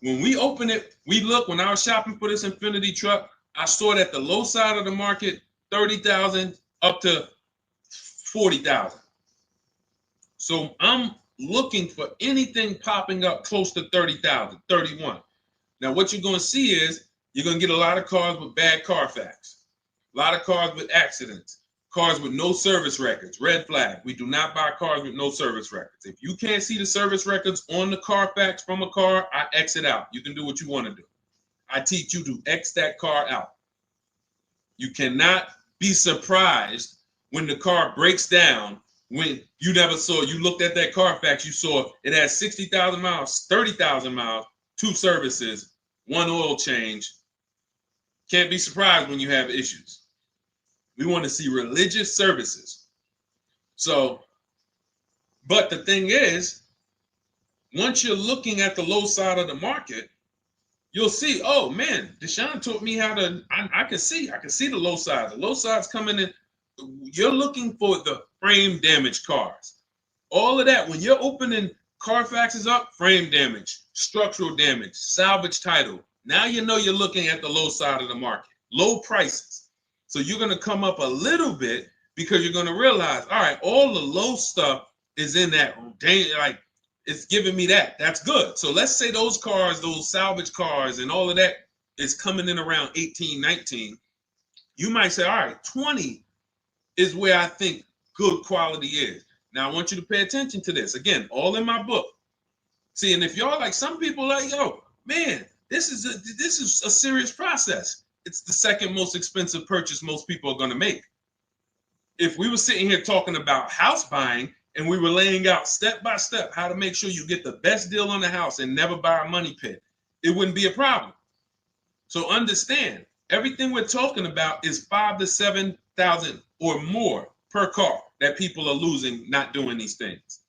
When we open it, we look, when I was shopping for this Infinity truck, I saw it at the low side of the market, $30,000 up to $40,000. So I'm looking for anything popping up close to $30,000, $31,000. Now, what you're going to see is you're going to get a lot of cars with bad Carfax, a lot of cars with accidents, cars with no service records, red flag. We do not buy cars with no service records. If you can't see the service records on the Carfax from a car, I X it out. You can do what you want to do. I teach you to X that car out. You cannot be surprised when the car breaks down when you looked at that Carfax, you saw it had 60,000 miles, 30,000 miles, 2 services, 1 oil change. Can't be surprised when you have issues. We want to see religious services. So, but the thing is, once you're looking at the low side of the market, you'll see, oh man, Deshone taught me how to, I can see the low side. The low side's coming in. You're looking for the frame damage cars. All of that, when you're opening Carfaxes up, frame damage, structural damage, salvage title. Now you know you're looking at the low side of the market, low prices. So you're going to come up a little bit because you're going to realize, all right, all the low stuff is in that, like, it's giving me that. That's good. So let's say those cars, those salvage cars and all of that is coming in around 18, 19. You might say, all right, 20 is where I think good quality is. Now I want you to pay attention to this. Again, all in my book. See, and if y'all like, some people like, yo, man, this is a serious process. It's the second most expensive purchase most people are going to make. If we were sitting here talking about house buying and we were laying out step by step how to make sure you get the best deal on the house and never buy a money pit, it wouldn't be a problem. So understand, everything we're talking about is $5,000 to $7,000 or more per car that people are losing not doing these things.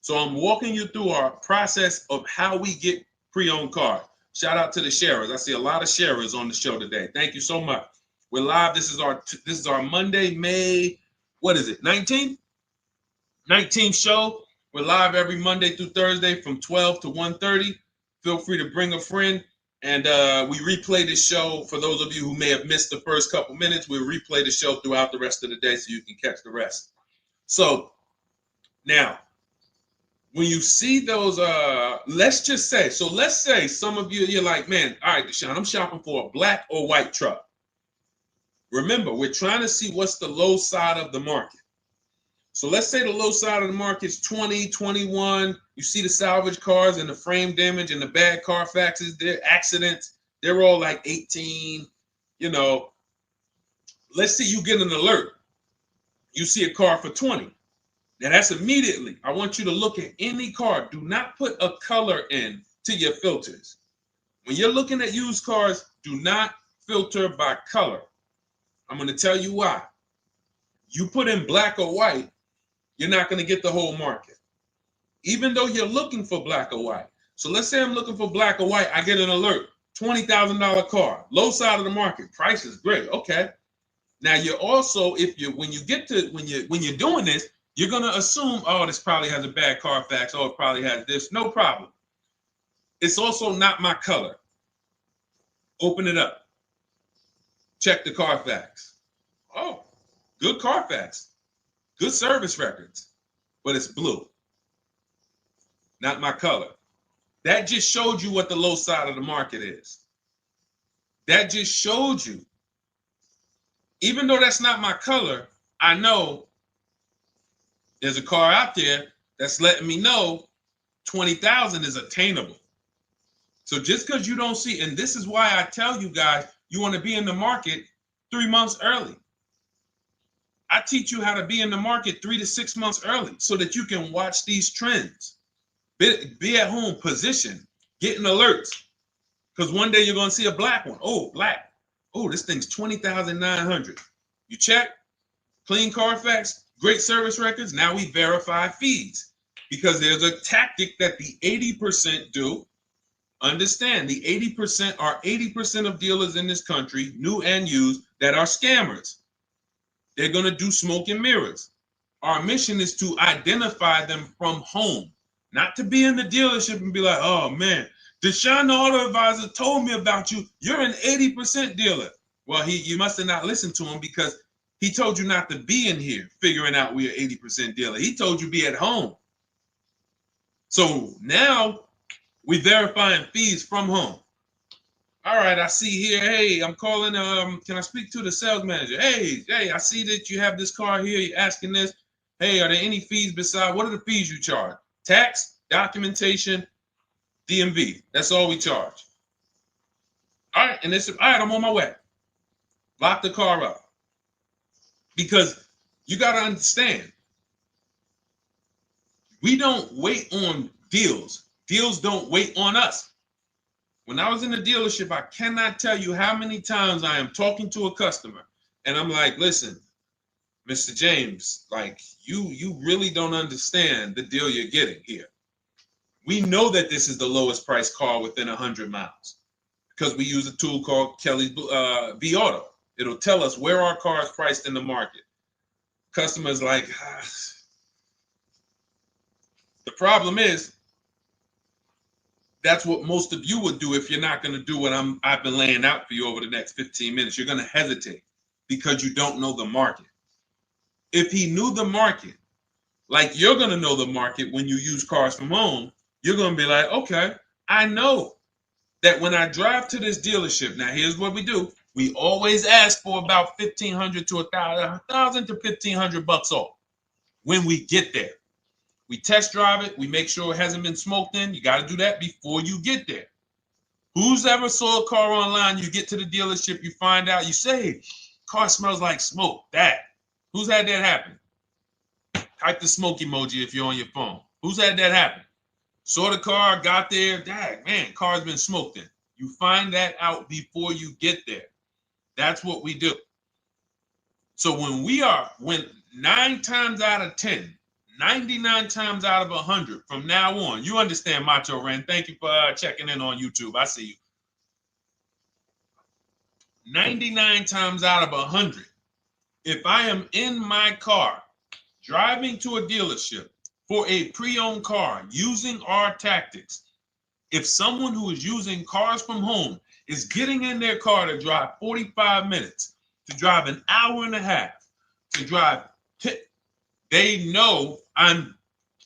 So I'm walking you through our process of how we get pre-owned cars. Shout out to the sharers. I see a lot of sharers on the show today. Thank you so much. We're live. This is our Monday, May, what is it, 19th? 19th show. We're live every Monday through Thursday from 12 to 1:30. Feel free to bring a friend. And we replay this show. For those of you who may have missed the first couple minutes, we'll replay the show throughout the rest of the day so you can catch the rest. So now, when you see those, let's just say, so let's say some of you, you're like, man, all right, Deshone, I'm shopping for a black or white truck. Remember, we're trying to see what's the low side of the market. So let's say the low side of the market is 20, 21. You see the salvage cars and the frame damage and the bad Carfaxes, their accidents, they're all like 18, you know. Let's say you get an alert. You see a car for 20. Now that's immediately. I want you to look at any car. Do not put a color in to your filters. When you're looking at used cars, do not filter by color. I'm going to tell you why. You put in black or white, you're not going to get the whole market. Even though you're looking for black or white. So let's say I'm looking for black or white. I get an alert. $20,000 car. Low side of the market. Price is great. Okay. Now you're also, when you're doing this, you're gonna assume, oh, this probably has a bad Carfax. Oh, it probably has this. No problem. It's also not my color. Open it up. Check the Carfax. Oh, good Carfax. Good service records. But it's blue. Not my color. That just showed you what the low side of the market is. That just showed you. Even though that's not my color, I know there's a car out there that's letting me know 20,000 is attainable. So just because you don't see, and this is why I tell you guys, you want to be in the market 3 months early. I teach you how to be in the market 3 to 6 months early so that you can watch these trends. Be at home, position, getting alerts. Because one day you're going to see a black one. Oh, black. Oh, this thing's 20,900. You check, clean Carfax, great service records. Now we verify fees because there's a tactic that the 80% do. Understand, the 80% are 80% of dealers in this country, new and used, that are scammers. They're going to do smoke and mirrors. Our mission is to identify them from home, not to be in the dealership and be like, oh man, Deshone the Auto Advisor told me about you. You're an 80% dealer. Well, you must have not listened to him because he told you not to be in here figuring out we're 80% dealer. He told you be at home. So now we verifying fees from home. All right, I see here, hey, I'm calling, can I speak to the sales manager? Hey, I see that you have this car here. You're asking this. Hey, are there any fees besides, what are the fees you charge? Tax, documentation, DMV. That's all we charge. All right, and all right, I'm on my way. Lock the car up. Because you got to understand, we don't wait on deals. Deals don't wait on us. When I was in the dealership, I cannot tell you how many times I am talking to a customer and I'm like, listen, Mr. James, like you really don't understand the deal you're getting here. We know that this is the lowest price car within 100 miles because we use a tool called Kelly's V Auto. It'll tell us where our car is priced in the market. Customers like, the problem is, that's what most of you would do if you're not going to do what I've been laying out for you over the next 15 minutes. You're going to hesitate because you don't know the market. If he knew the market, like you're going to know the market when you use cars from home, you're going to be like, okay, I know that when I drive to this dealership, now here's what we do. We always ask for about $1,500 to $1,000 to $1,500 off when we get there. We test drive it. We make sure it hasn't been smoked in. You got to do that before you get there. Who's ever saw a car online? You get to the dealership, you find out, you say, car smells like smoke. That. Who's had that happen? Type the smoke emoji if you're on your phone. Who's had that happen? Saw the car, got there, dang, man, car's been smoked in. You find that out before you get there. That's what we do. So when 9 times out of 10, 99 times out of 100 from now on, you understand, Macho Ren. Thank you for checking in on YouTube. I see you. 99 times out of 100, if I am in my car driving to a dealership for a pre-owned car using our tactics, if someone who is using cars from home is getting in their car to drive 45 minutes, to drive an hour and a half, to drive They know I'm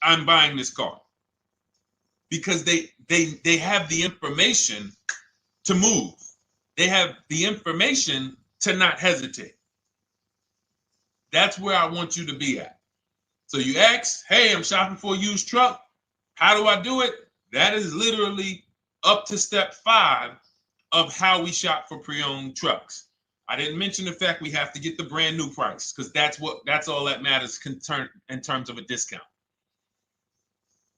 buying this car because they have the information to move. They have the information to not hesitate. That's where I want you to be at. So you ask, hey, I'm shopping for a used truck. How do I do it? That is literally up to step 5 of how we shop for pre-owned trucks. I didn't mention the fact we have to get the brand new price because that's all that matters in terms of a discount.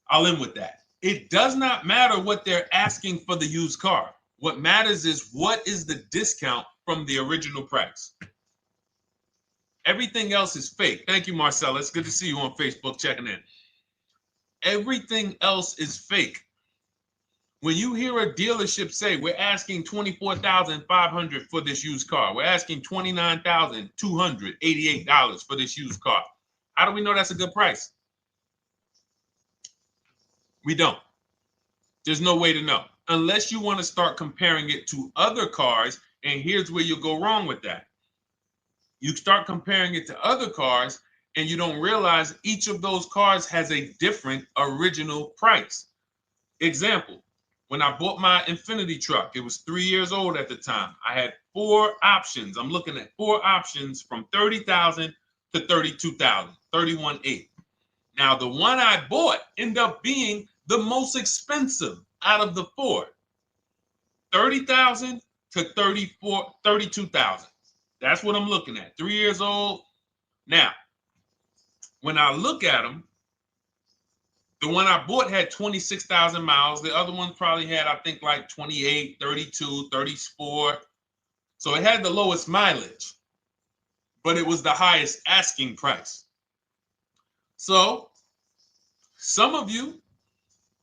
I'll end with that. It does not matter what they're asking for the used car. What matters is what is the discount from the original price. Everything else is fake. Thank you, Marcella. It's good to see you on Facebook checking in. Everything else is fake. When you hear a dealership say, we're asking $24,500 for this used car, we're asking $29,288 for this used car, how do we know that's a good price? We don't. There's no way to know unless you want to start comparing it to other cars. And here's where you'll go wrong with that. You start comparing it to other cars and you don't realize each of those cars has a different original price. Example, when I bought my Infinity truck, it was 3 years old at the time. I had 4 options. I'm looking at 4 options from $30,000 to $32,000, $31,800. Now, the one I bought ended up being the most expensive out of the 4. $30,000 to $32,000. That's what I'm looking at. 3 years old. Now, when I look at them, the one I bought had 26,000 miles. The other one probably had, I think, like 28, 32, 34. So it had the lowest mileage, but it was the highest asking price. So some of you,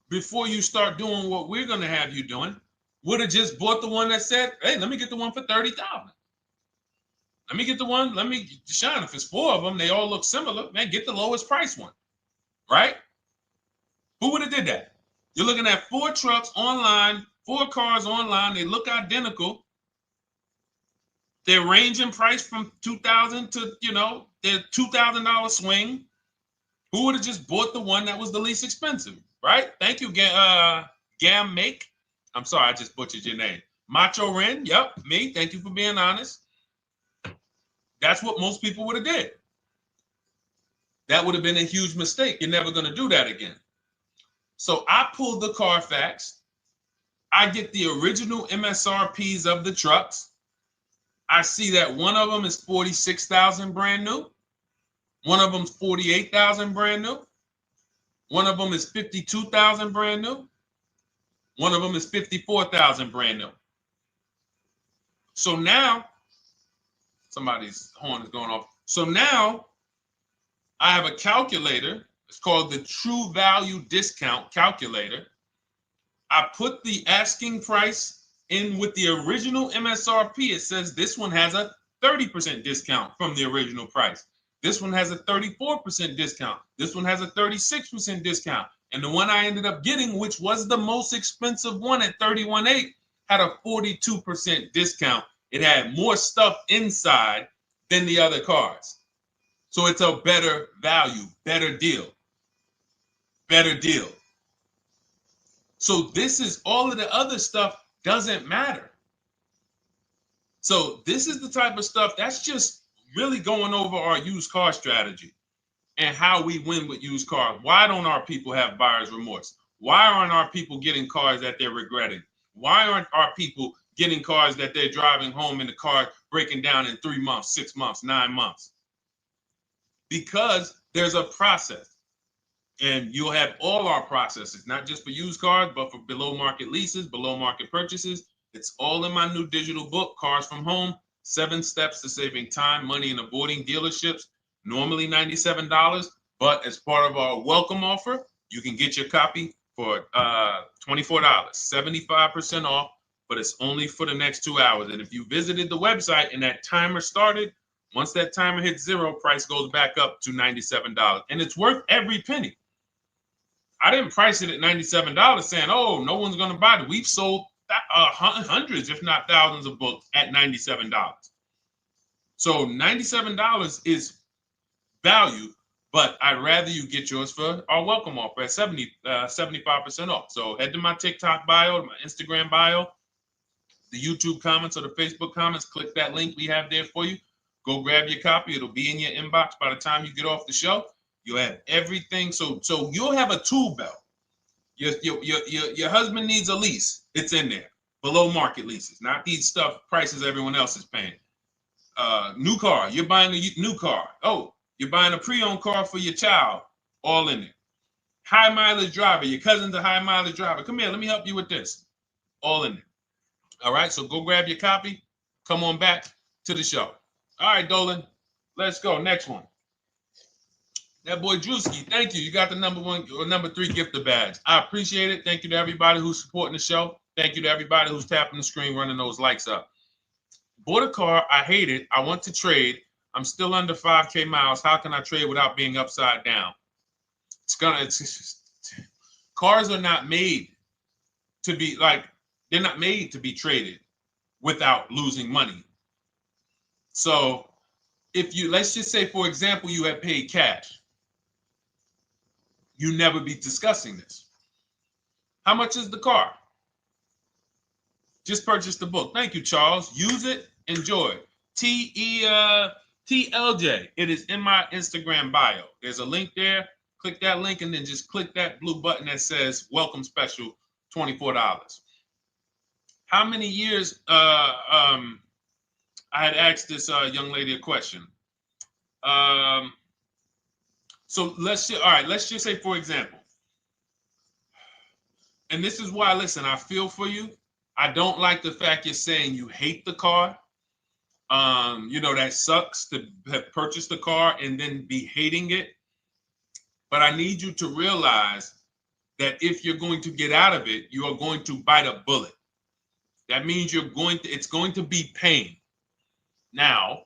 before you start doing what we're going to have you doing, would have just bought the one that said, hey, let me get the one for $30,000. Let me get the one, Deshone, if it's 4 of them, they all look similar, man, get the lowest price one, right? Who would have did that? You're looking at 4 trucks online, 4 cars online, they look identical. They're ranging price from $2,000 to, their $2,000 swing. Who would have just bought the one that was the least expensive, right? Thank you, Gam Make. I'm sorry, I just butchered your name. Macho Ren, yep, me. Thank you for being honest. That's what most people would have did. That would have been a huge mistake. You're never going to do that again. So I pulled the Carfax. I get the original MSRPs of the trucks. I see that one of them is 46,000 brand new. One of them's 48,000 brand new. One of them is 52,000 brand new. One of them is 54,000 brand new. So now, somebody's horn is going off. So now I have a calculator. It's called the True Value Discount Calculator. I put the asking price in with the original MSRP. It says this one has a 30% discount from the original price. This one has a 34% discount. This one has a 36% discount. And the one I ended up getting, which was the most expensive one at $31,800, had a 42% discount. It had more stuff inside than the other cars. So it's a better value, better deal. Better deal. So this is all of the other stuff doesn't matter. So this is the type of stuff that's just really going over our used car strategy and how we win with used cars. Why don't our people have buyer's remorse? Why aren't our people getting cars that they're regretting? Why aren't our people getting cars that they're driving home in the car breaking down in 3 months, 6 months, 9 months? Because there's a process. And you'll have all our processes, not just for used cars, but for below market leases, below market purchases. It's all in my new digital book, Cars from Home, 7 Steps to Saving Time, Money, and Avoiding Dealerships. Normally $97, but as part of our welcome offer, you can get your copy for $24, 75% off, but it's only for the next 2 hours. And if you visited the website and that timer started, once that timer hits 0, price goes back up to $97. And it's worth every penny. I didn't price it at $97 saying, oh, no one's going to buy it. We've sold hundreds, if not thousands of books at $97. So $97 is value, But I'd rather you get yours for our welcome offer at 75% off. So head to my TikTok bio, my Instagram bio, the YouTube comments or the Facebook comments. Click that link we have there for you. Go grab your copy. It'll be in your inbox by the time you get off the show. You'll have everything. So you'll have a tool belt. Your husband needs a lease. It's in there. Below market leases, not these stuff prices everyone else is paying. New car. You're buying a new car. Oh, you're buying a pre-owned car for your child. All in there. High mileage driver. Your cousin's a high mileage driver. Come here. Let me help you with this. All in there. All right. So go grab your copy. Come on back to the show. All right, Dolan. Let's go. Next one. That boy Drewski, thank you. You got the number 3 gifter badge. I appreciate it. Thank you to everybody who's supporting the show. Thank you to everybody who's tapping the screen, running those likes up. Bought a car. I hate it. I want to trade. I'm still under 5K miles. How can I trade without being upside down? Cars are not made to be they're not made to be traded without losing money. So if let's just say, for example, you had paid cash, you never be discussing this. How much is the car? Just purchase the book. Thank you, Charles. Use it. Enjoy. TLJ. It is in my Instagram bio. There's a link there. Click that link and then just click that blue button that says welcome special, $24. How many years? I had asked this young lady a question. So let's just say, for example, and this is why, listen, I feel for you. I don't like the fact you're saying you hate the car. That sucks to have purchased the car and then be hating it. But I need you to realize that if you're going to get out of it, you are going to bite a bullet. That means it's going to be pain. Now,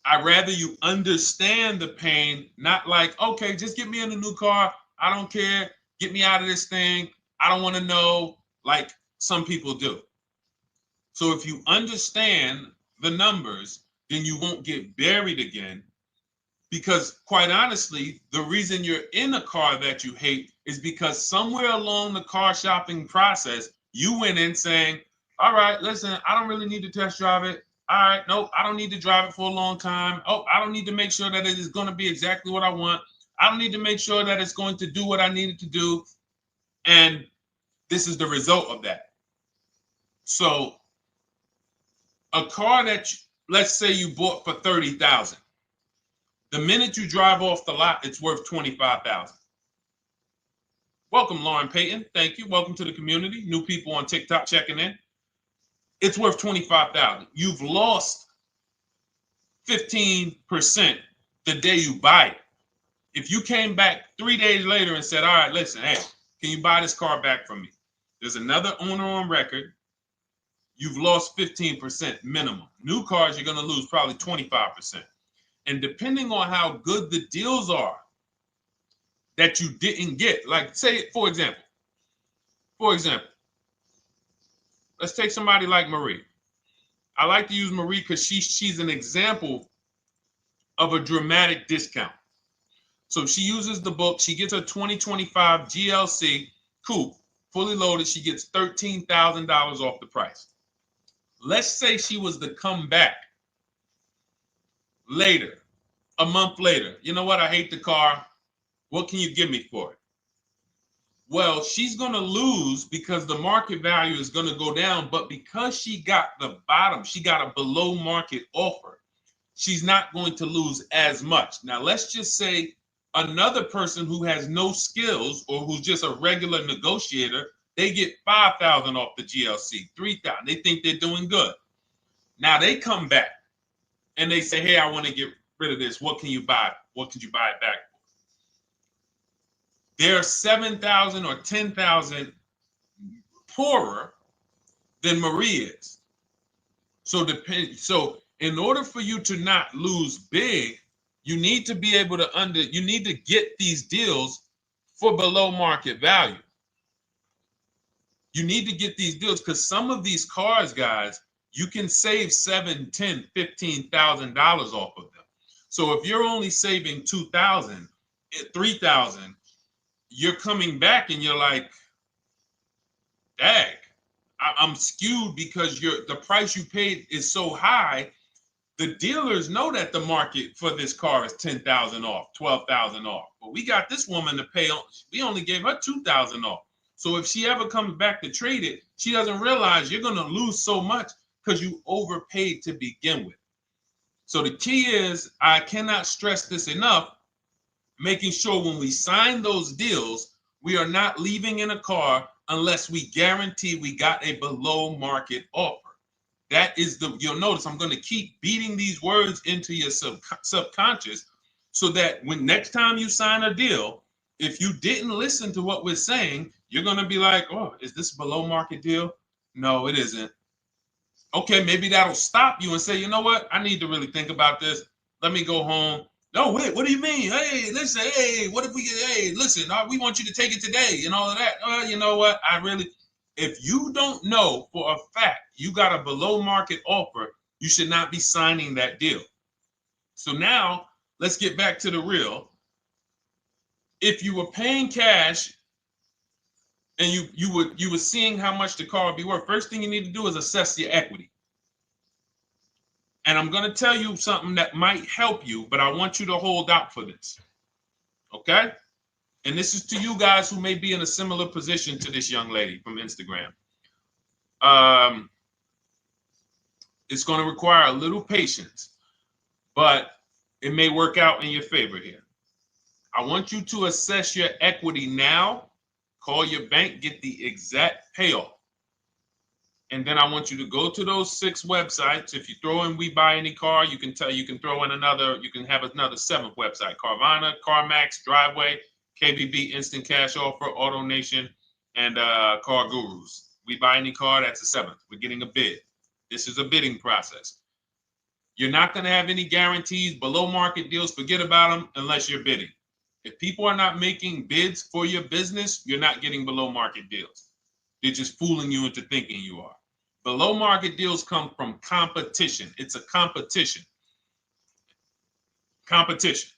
I'd rather you understand the pain, not like, okay, just get me in a new car. I don't care. Get me out of this thing. I don't want to know, like some people do. So if you understand the numbers, then you won't get buried again. Because quite honestly, the reason you're in a car that you hate is because somewhere along the car shopping process, you went in saying, all right, listen, I don't really need to test drive it. All right, nope, I don't need to drive it for a long time. Oh, I don't need to make sure that it is going to be exactly what I want. I don't need to make sure that it's going to do what I need it to do. And this is the result of that. So a car that, let's say you bought for $30,000. The minute you drive off the lot, it's worth $25,000. Welcome, Lauren Payton. Thank you. Welcome to the community. New people on TikTok checking in. It's worth $25,000. You've lost 15% the day you buy it. If you came back 3 days later and said, all right, listen, hey, can you buy this car back from me? There's another owner on record. You've lost 15% minimum. New cars, you're going to lose probably 25%. And depending on how good the deals are that you didn't get, like say, for example, let's take somebody like Marie. I like to use Marie because she's an example of a dramatic discount. So she uses the book. She gets a 2025 GLC coupe, fully loaded. She gets $13,000 off the price. Let's say she was to come back later, a month later. You know what? I hate the car. What can you give me for it? Well, she's going to lose because the market value is going to go down. But because she got the bottom, she got a below market offer, she's not going to lose as much. Now, let's just say another person who has no skills or who's just a regular negotiator, they get $5,000 off the GLC, $3,000. They think they're doing good. Now they come back and they say, hey, I want to get rid of this. What can you buy? What could you buy it back for? They're 7,000 or 10,000 poorer than Marie is. So in order for you to not lose big, you need to be able to you need to get these deals for below market value. You need to get these deals because some of these cars, guys, you can save $7,000, $10,000, $15,000 off of them. So if you're only saving 2,000, 3,000, you're coming back and you're like, dag, I'm skewed because the price you paid is so high. The dealers know that the market for this car is 10,000 off, 12,000 off. But we got this woman to pay, we only gave her 2,000 off. So if she ever comes back to trade it, she doesn't realize you're going to lose so much because you overpaid to begin with. So the key is, I cannot stress this enough, making sure when we sign those deals, we are not leaving in a car unless we guarantee we got a below market offer. That is you'll notice I'm going to keep beating these words into your subconscious so that when next time you sign a deal, if you didn't listen to what we're saying, you're going to be like, oh, is this a below market deal? No, it isn't. Okay, maybe that'll stop you and say, you know what? I need to really think about this. Let me go home. No, wait, what do you mean? Hey, listen, hey, what if we get, hey, listen, we want you to take it today and all of that. You know what? If you don't know for a fact you got a below market offer, you should not be signing that deal. So now let's get back to the real. If you were paying cash and you were seeing how much the car would be worth, first thing you need to do is assess your equity. And I'm going to tell you something that might help you, but I want you to hold out for this. Okay? And this is to you guys who may be in a similar position to this young lady from Instagram. It's going to require a little patience, but it may work out in your favor here. I want you to assess your equity now, call your bank, get the exact payoff. And then I want you to go to those 6 websites. If you throw in We Buy Any Car, you can throw in you can have another 7th website: Carvana, CarMax, Driveway, KBB, Instant Cash Offer, AutoNation, and Car Gurus. We Buy Any Car, that's the 7th. We're getting a bid. This is a bidding process. You're not going to have any guarantees, below market deals, forget about them unless you're bidding. If people are not making bids for your business, you're not getting below market deals. They're just fooling you into thinking you are. Below market deals come from competition. It's a competition. Competition.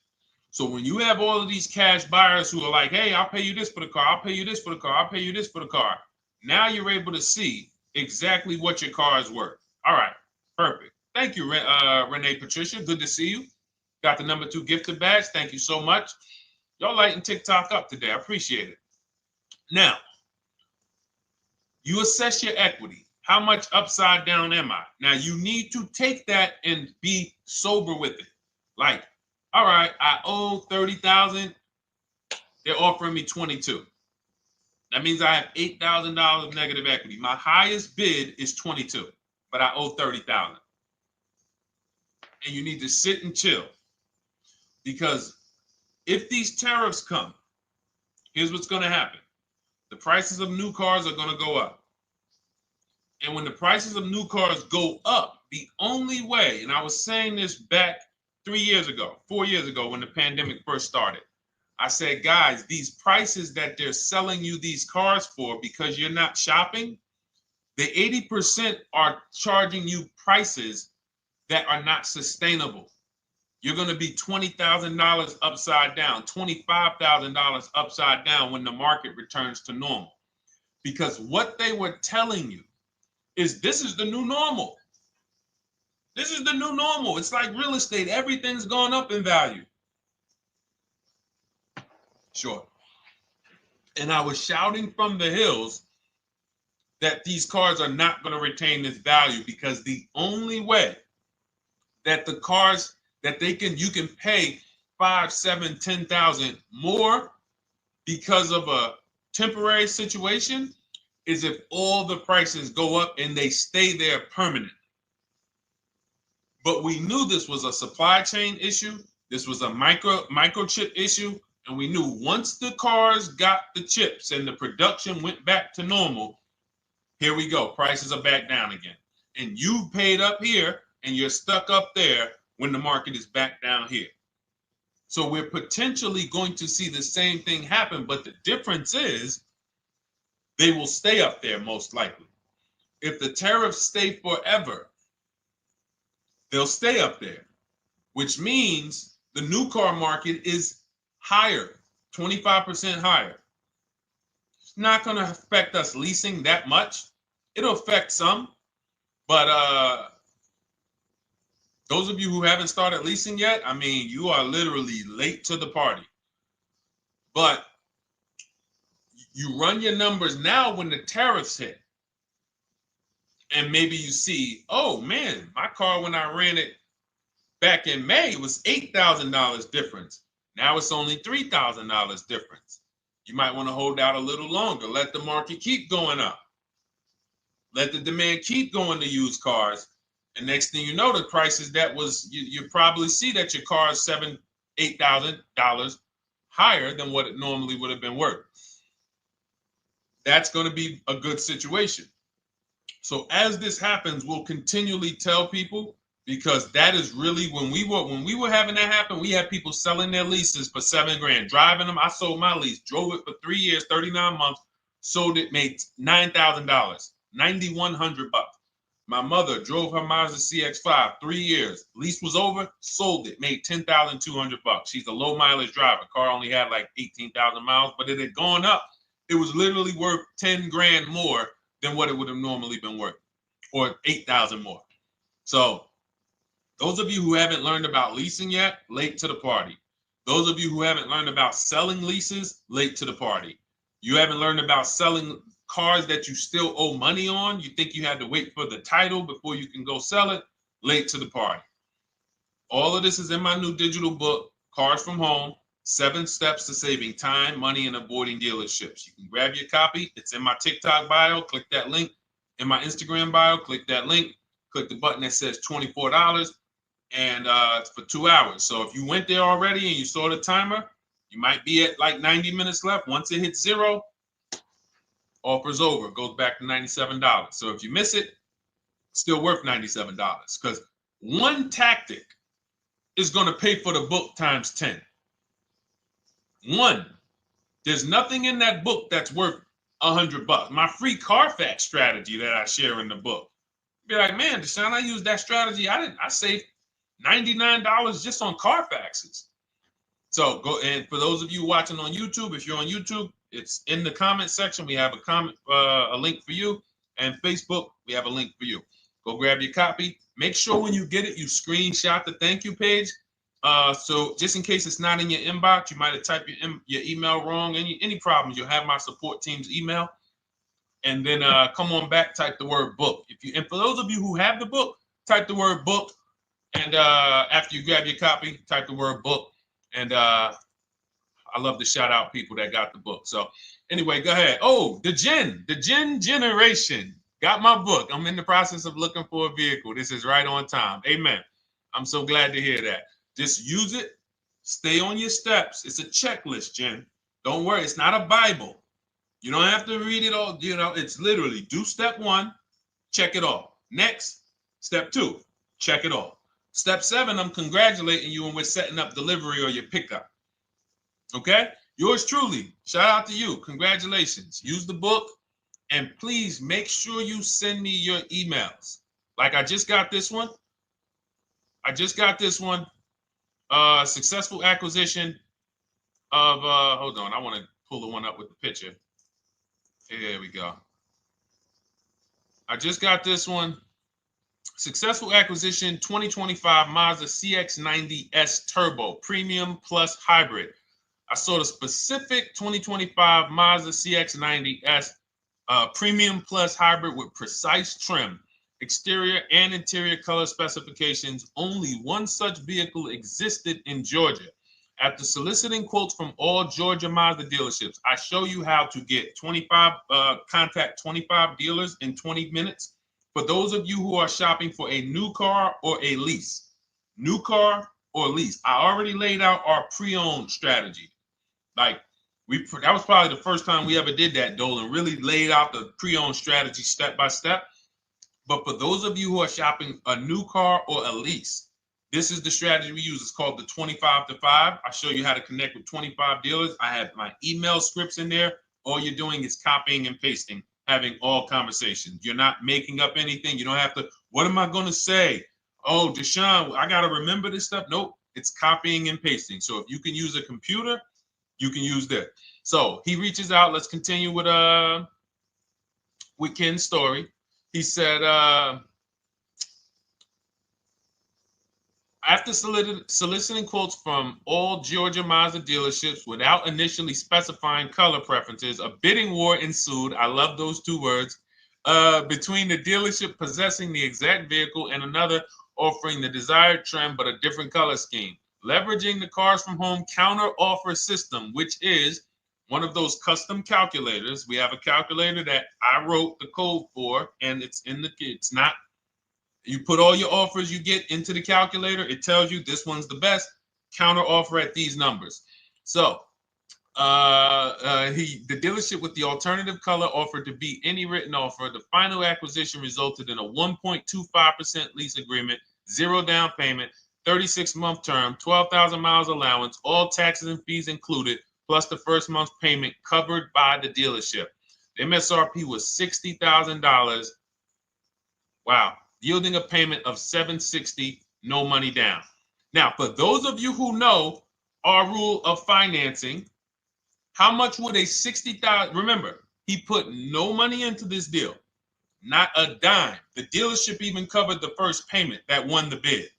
So when you have all of these cash buyers who are like, hey, I'll pay you this for the car, I'll pay you this for the car, I'll pay you this for the car. Now you're able to see exactly what your car is worth. All right, perfect. Thank you, Renee Patricia. Good to see you. Got the number 2 gifted badge. Thank you so much. Y'all lighting TikTok up today. I appreciate it. Now, you assess your equity. How much upside down am I? Now, you need to take that and be sober with it. Like, all right, I owe 30,000. They're offering me 22. That means I have $8,000 of negative equity. My highest bid is 22, but I owe 30,000. And you need to sit and chill, because if these tariffs come, here's what's going to happen. The prices of new cars are going to go up. And when the prices of new cars go up, the only way, and I was saying this back 4 years ago, when the pandemic first started, I said, guys, these prices that they're selling you these cars for because you're not shopping, the 80% are charging you prices that are not sustainable. You're going to be $20,000 upside down, $25,000 upside down when the market returns to normal. Because what they were telling you is this is the new normal. This is the new normal. It's like real estate. Everything's gone up in value. Sure. And I was shouting from the hills that these cars are not going to retain this value, because the only way that the cars that you can pay 5, 7, 10,000 more because of a temporary situation is if all the prices go up and they stay there permanently. But we knew this was a supply chain issue. This was a microchip issue. And we knew once the cars got the chips and the production went back to normal, here we go. Prices are back down again. And you paid up here and you're stuck up there when the market is back down here. So we're potentially going to see the same thing happen, but the difference is they will stay up there most likely. If the tariffs stay forever, they'll stay up there. which means the new car market is higher, 25% higher. It's not going to affect us leasing that much. It'll affect some, but those of you who haven't started leasing yet, I mean, you are literally late to the party. But you run your numbers now when the tariffs hit. And maybe you see, oh man, my car when I ran it back in May was $8,000 difference. Now it's only $3,000 difference. You might want to hold out a little longer. Let the market keep going up. Let the demand keep going to used cars. And next thing you know, the prices that was, you probably see that your car is $7,000, $8,000 higher than what it normally would have been worth. That's going to be a good situation. So as this happens, we'll continually tell people, because that is really when we were having that happen, we had people selling their leases for $7,000, driving them. I sold my lease, drove it for 3 years, 39 months, sold it, made $9,000, $9,100. My mother drove her Mazda CX-5 3 years. Lease was over, sold it, made $10,200. She's a low mileage driver. Car only had like 18,000 miles, but it had gone up. It was literally worth $10,000 more than what it would have normally been worth, or 8,000 more. So those of you who haven't learned about leasing yet, late to the party. Those of you who haven't learned about selling leases, late to the party. You haven't learned about selling cars that you still owe money on. You think you had to wait for the title before you can go sell it, late to the party. All of this is in my new digital book, Cars from Home, 7 Steps to Saving Time, Money, and Avoiding Dealerships. You can grab your copy. It's in my TikTok bio. Click that link. In my Instagram bio, click that link. Click the button that says $24, and it's for 2 hours. So if you went there already and you saw the timer, you might be at like 90 minutes left. Once it hits 0, offer's over. It goes back to $97. So if you miss it, it's still worth $97, because one tactic is going to pay for the book times 10. One, there's nothing in that book that's worth $100. My free Carfax strategy that I share in the book. Be like, man, Deshone, I used that strategy. I saved $99 just on Carfaxes. So go, and for those of you watching on YouTube, if you're on YouTube, it's in the comment section. We have a link for you, and Facebook, we have a link for you. Go grab your copy. Make sure when you get it, you screenshot the thank you page. So just in case it's not in your inbox, you might have typed your email wrong. Any problems, you'll have my support team's email. And then come on back, type the word book. And for those of you who have the book, type the word book. And after you grab your copy, type the word book. And I love to shout out people that got the book. So anyway, go ahead. Oh, the Gen generation got my book. I'm in the process of looking for a vehicle. This is right on time. Amen. I'm so glad to hear that. Just use it. Stay on your steps. It's a checklist, Jen. Don't worry. It's not a Bible. You don't have to read it all. You know, it's literally do step 1, check it off. Next, step 2, check it off. Step 7, I'm congratulating you and we're setting up delivery or your pickup. Okay? Yours truly. Shout out to you. Congratulations. Use the book, and please make sure you send me your emails. Like I just got this one. Successful acquisition of, hold on. I want to pull the one up with the picture. There we go. I just got this one. Successful acquisition 2025 Mazda CX-90S Turbo Premium Plus Hybrid. I saw the specific 2025 Mazda CX-90S Premium Plus Hybrid with precise trim, exterior and interior color specifications. Only one such vehicle existed in Georgia. After soliciting quotes from all Georgia Mazda dealerships, I show you how to get contact 25 dealers in 20 minutes. For those of you who are shopping for a new car or a lease, new car or lease, I already laid out our pre-owned strategy. Like that was probably the first time we ever did that, Dolan, really laid out the pre-owned strategy step by step. But for those of you who are shopping a new car or a lease, this is the strategy we use. It's called the 25 to 5. I show you how to connect with 25 dealers. I have my email scripts in there. All you're doing is copying and pasting, having all conversations. You're not making up anything. You don't have to, what am I going to say? Oh, Deshone, I got to remember this stuff. Nope, it's copying and pasting. So if you can use a computer, you can use that. So he reaches out. Let's continue with Ken's story. He said, after soliciting quotes from all Georgia Mazda dealerships without initially specifying color preferences, a bidding war ensued. I love those two words. Between the dealership possessing the exact vehicle and another offering the desired trim but a different color scheme. Leveraging the Cars from Home counter offer system, which is one of those custom calculators. We have a calculator that I wrote the code for, and it's not. You put all your offers you get into the calculator. It tells you this one's the best. Counter offer at these numbers. So the dealership with the alternative color offered to beat any written offer. The final acquisition resulted in a 1.25% lease agreement, 0 down payment, 36-month term, 12,000 miles allowance, all taxes and fees included, plus the first month's payment covered by the dealership. The MSRP was $60,000. Wow. Yielding a payment of $760, no money down. Now, for those of you who know our rule of financing, how much would a $60,000? Remember, he put no money into this deal, not a dime. The dealership even covered the first payment that won the bid.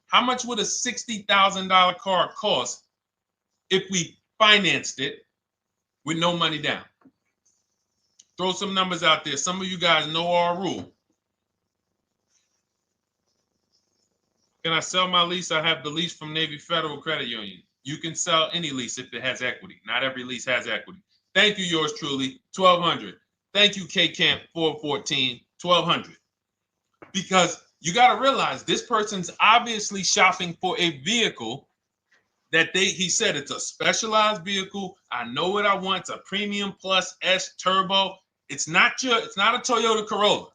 How much would a $60,000 car cost if we financed it with no money down? Throw some numbers out there. Some of you guys know our rule. Can I sell my lease? I have the lease from Navy Federal Credit Union. You can sell any lease if it has equity. Not every lease has equity. Thank you, yours truly, 1,200. Thank you, K-Camp 414, 1,200. Because you got to realize this person's obviously shopping for a vehicle that he said it's a specialized vehicle. I know what I want. It's a premium plus S turbo. It's not a Toyota Corolla.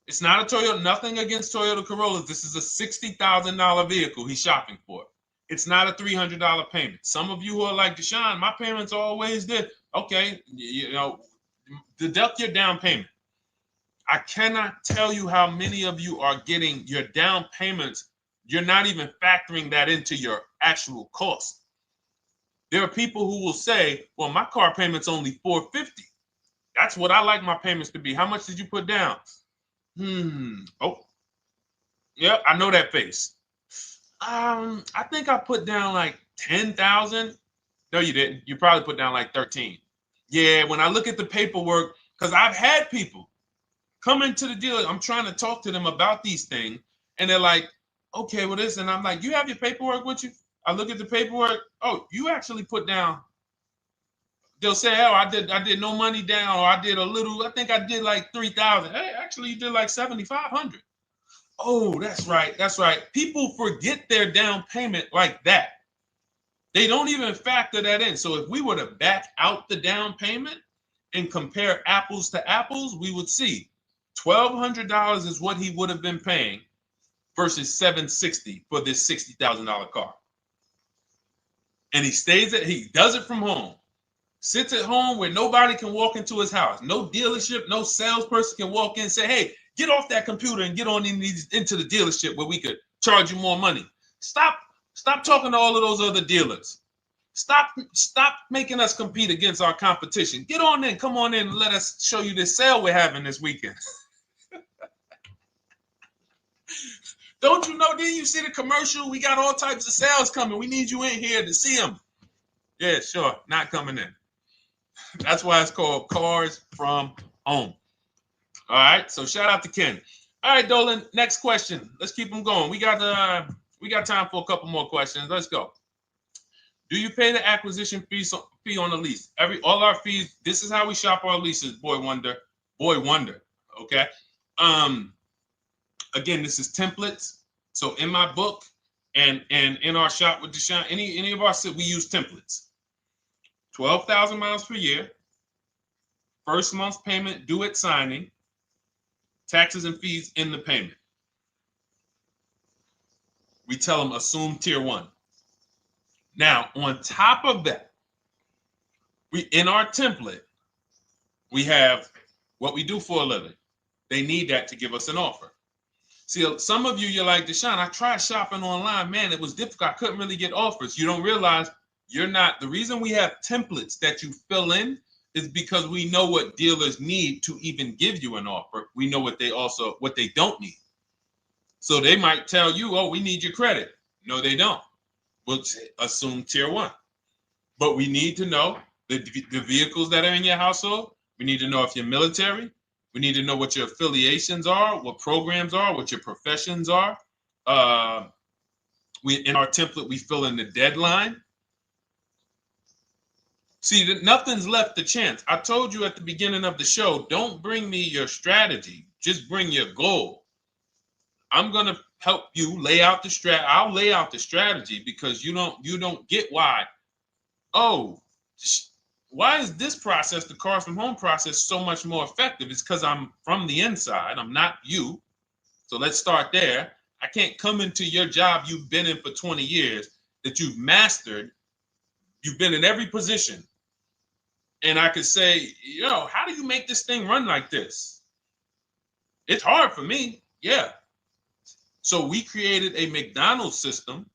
It's not a Toyota, nothing against Toyota Corollas. This is a $60,000 vehicle he's shopping for. It's not a $300 payment. Some of you who are like, Deshone, my payments are always there. Okay, deduct your down payment. I cannot tell you how many of you are getting your down payments. You're not even factoring that into your actual cost. There are people who will say, well, my car payment's only $450. That's what I like my payments to be. How much did you put down? Oh, yeah, I know that face. I think I put down like 10,000. No, you didn't. You probably put down like 13. Yeah, when I look at the paperwork, because I've had people come into the dealer. I'm trying to talk to them about these things, and they're like, okay, well, this, and I'm like, you have your paperwork with you? I look at the paperwork. Oh, you actually put down. They'll say, oh, I did no money down, or I did a little. I think I did like 3,000. Hey, actually, you did like 7,500. Oh, that's right. That's right. People forget their down payment like that. They don't even factor that in. So if we were to back out the down payment and compare apples to apples, we would see $1,200 is what he would have been paying versus $760 for this $60,000 car. And he does it from home. Sits at home where nobody can walk into his house. No dealership, no salesperson can walk in and say, hey, get off that computer and get on into the dealership where we could charge you more money. Stop talking to all of those other dealers. Stop making us compete against our competition. Get on in, come on in and let us show you this sale we're having this weekend. Don't you know, didn't you see the commercial? We got all types of sales coming. We need you in here to see them. Yeah, sure, not coming in. That's why it's called Cars from Home. All right, so shout out to Ken. All right, Dolan, next question. Let's keep them going. We got time for a couple more questions. Let's go. Do you pay the acquisition fee on the lease? All our fees. This is how we shop our leases. Boy wonder. Okay. Again, this is templates. So in my book and in our shop with Deshone, any of our we use templates. 12,000 miles per year. First month's payment due at signing. Taxes and fees in the payment. We tell them assume tier 1. Now, on top of that, in our template, we have what we do for a living. They need that to give us an offer. See, some of you, you're like, Deshone, I tried shopping online. Man, it was difficult. I couldn't really get offers. You don't realize you're not. The reason we have templates that you fill in is because we know what dealers need to even give you an offer. We know what they don't need. So they might tell you, oh, we need your credit. No, they don't. We'll assume tier 1. But we need to know the vehicles that are in your household. We need to know if you're military. We need to know what your affiliations are, what programs are, what your professions are. In our template, we fill in the deadline. See, nothing's left to chance. I told you at the beginning of the show, don't bring me your strategy. Just bring your goal. I'm going to help you lay out the strat. I'll lay out the strategy because you don't get why. Oh, why is this process, the Cars from Home process, so much more effective? It's because I'm from the inside. I'm not you. So let's start there. I can't come into your job you've been in for 20 years, that you've mastered. You've been in every position. And I could say, how do you make this thing run like this? It's hard for me. Yeah. So we created a McDonald's system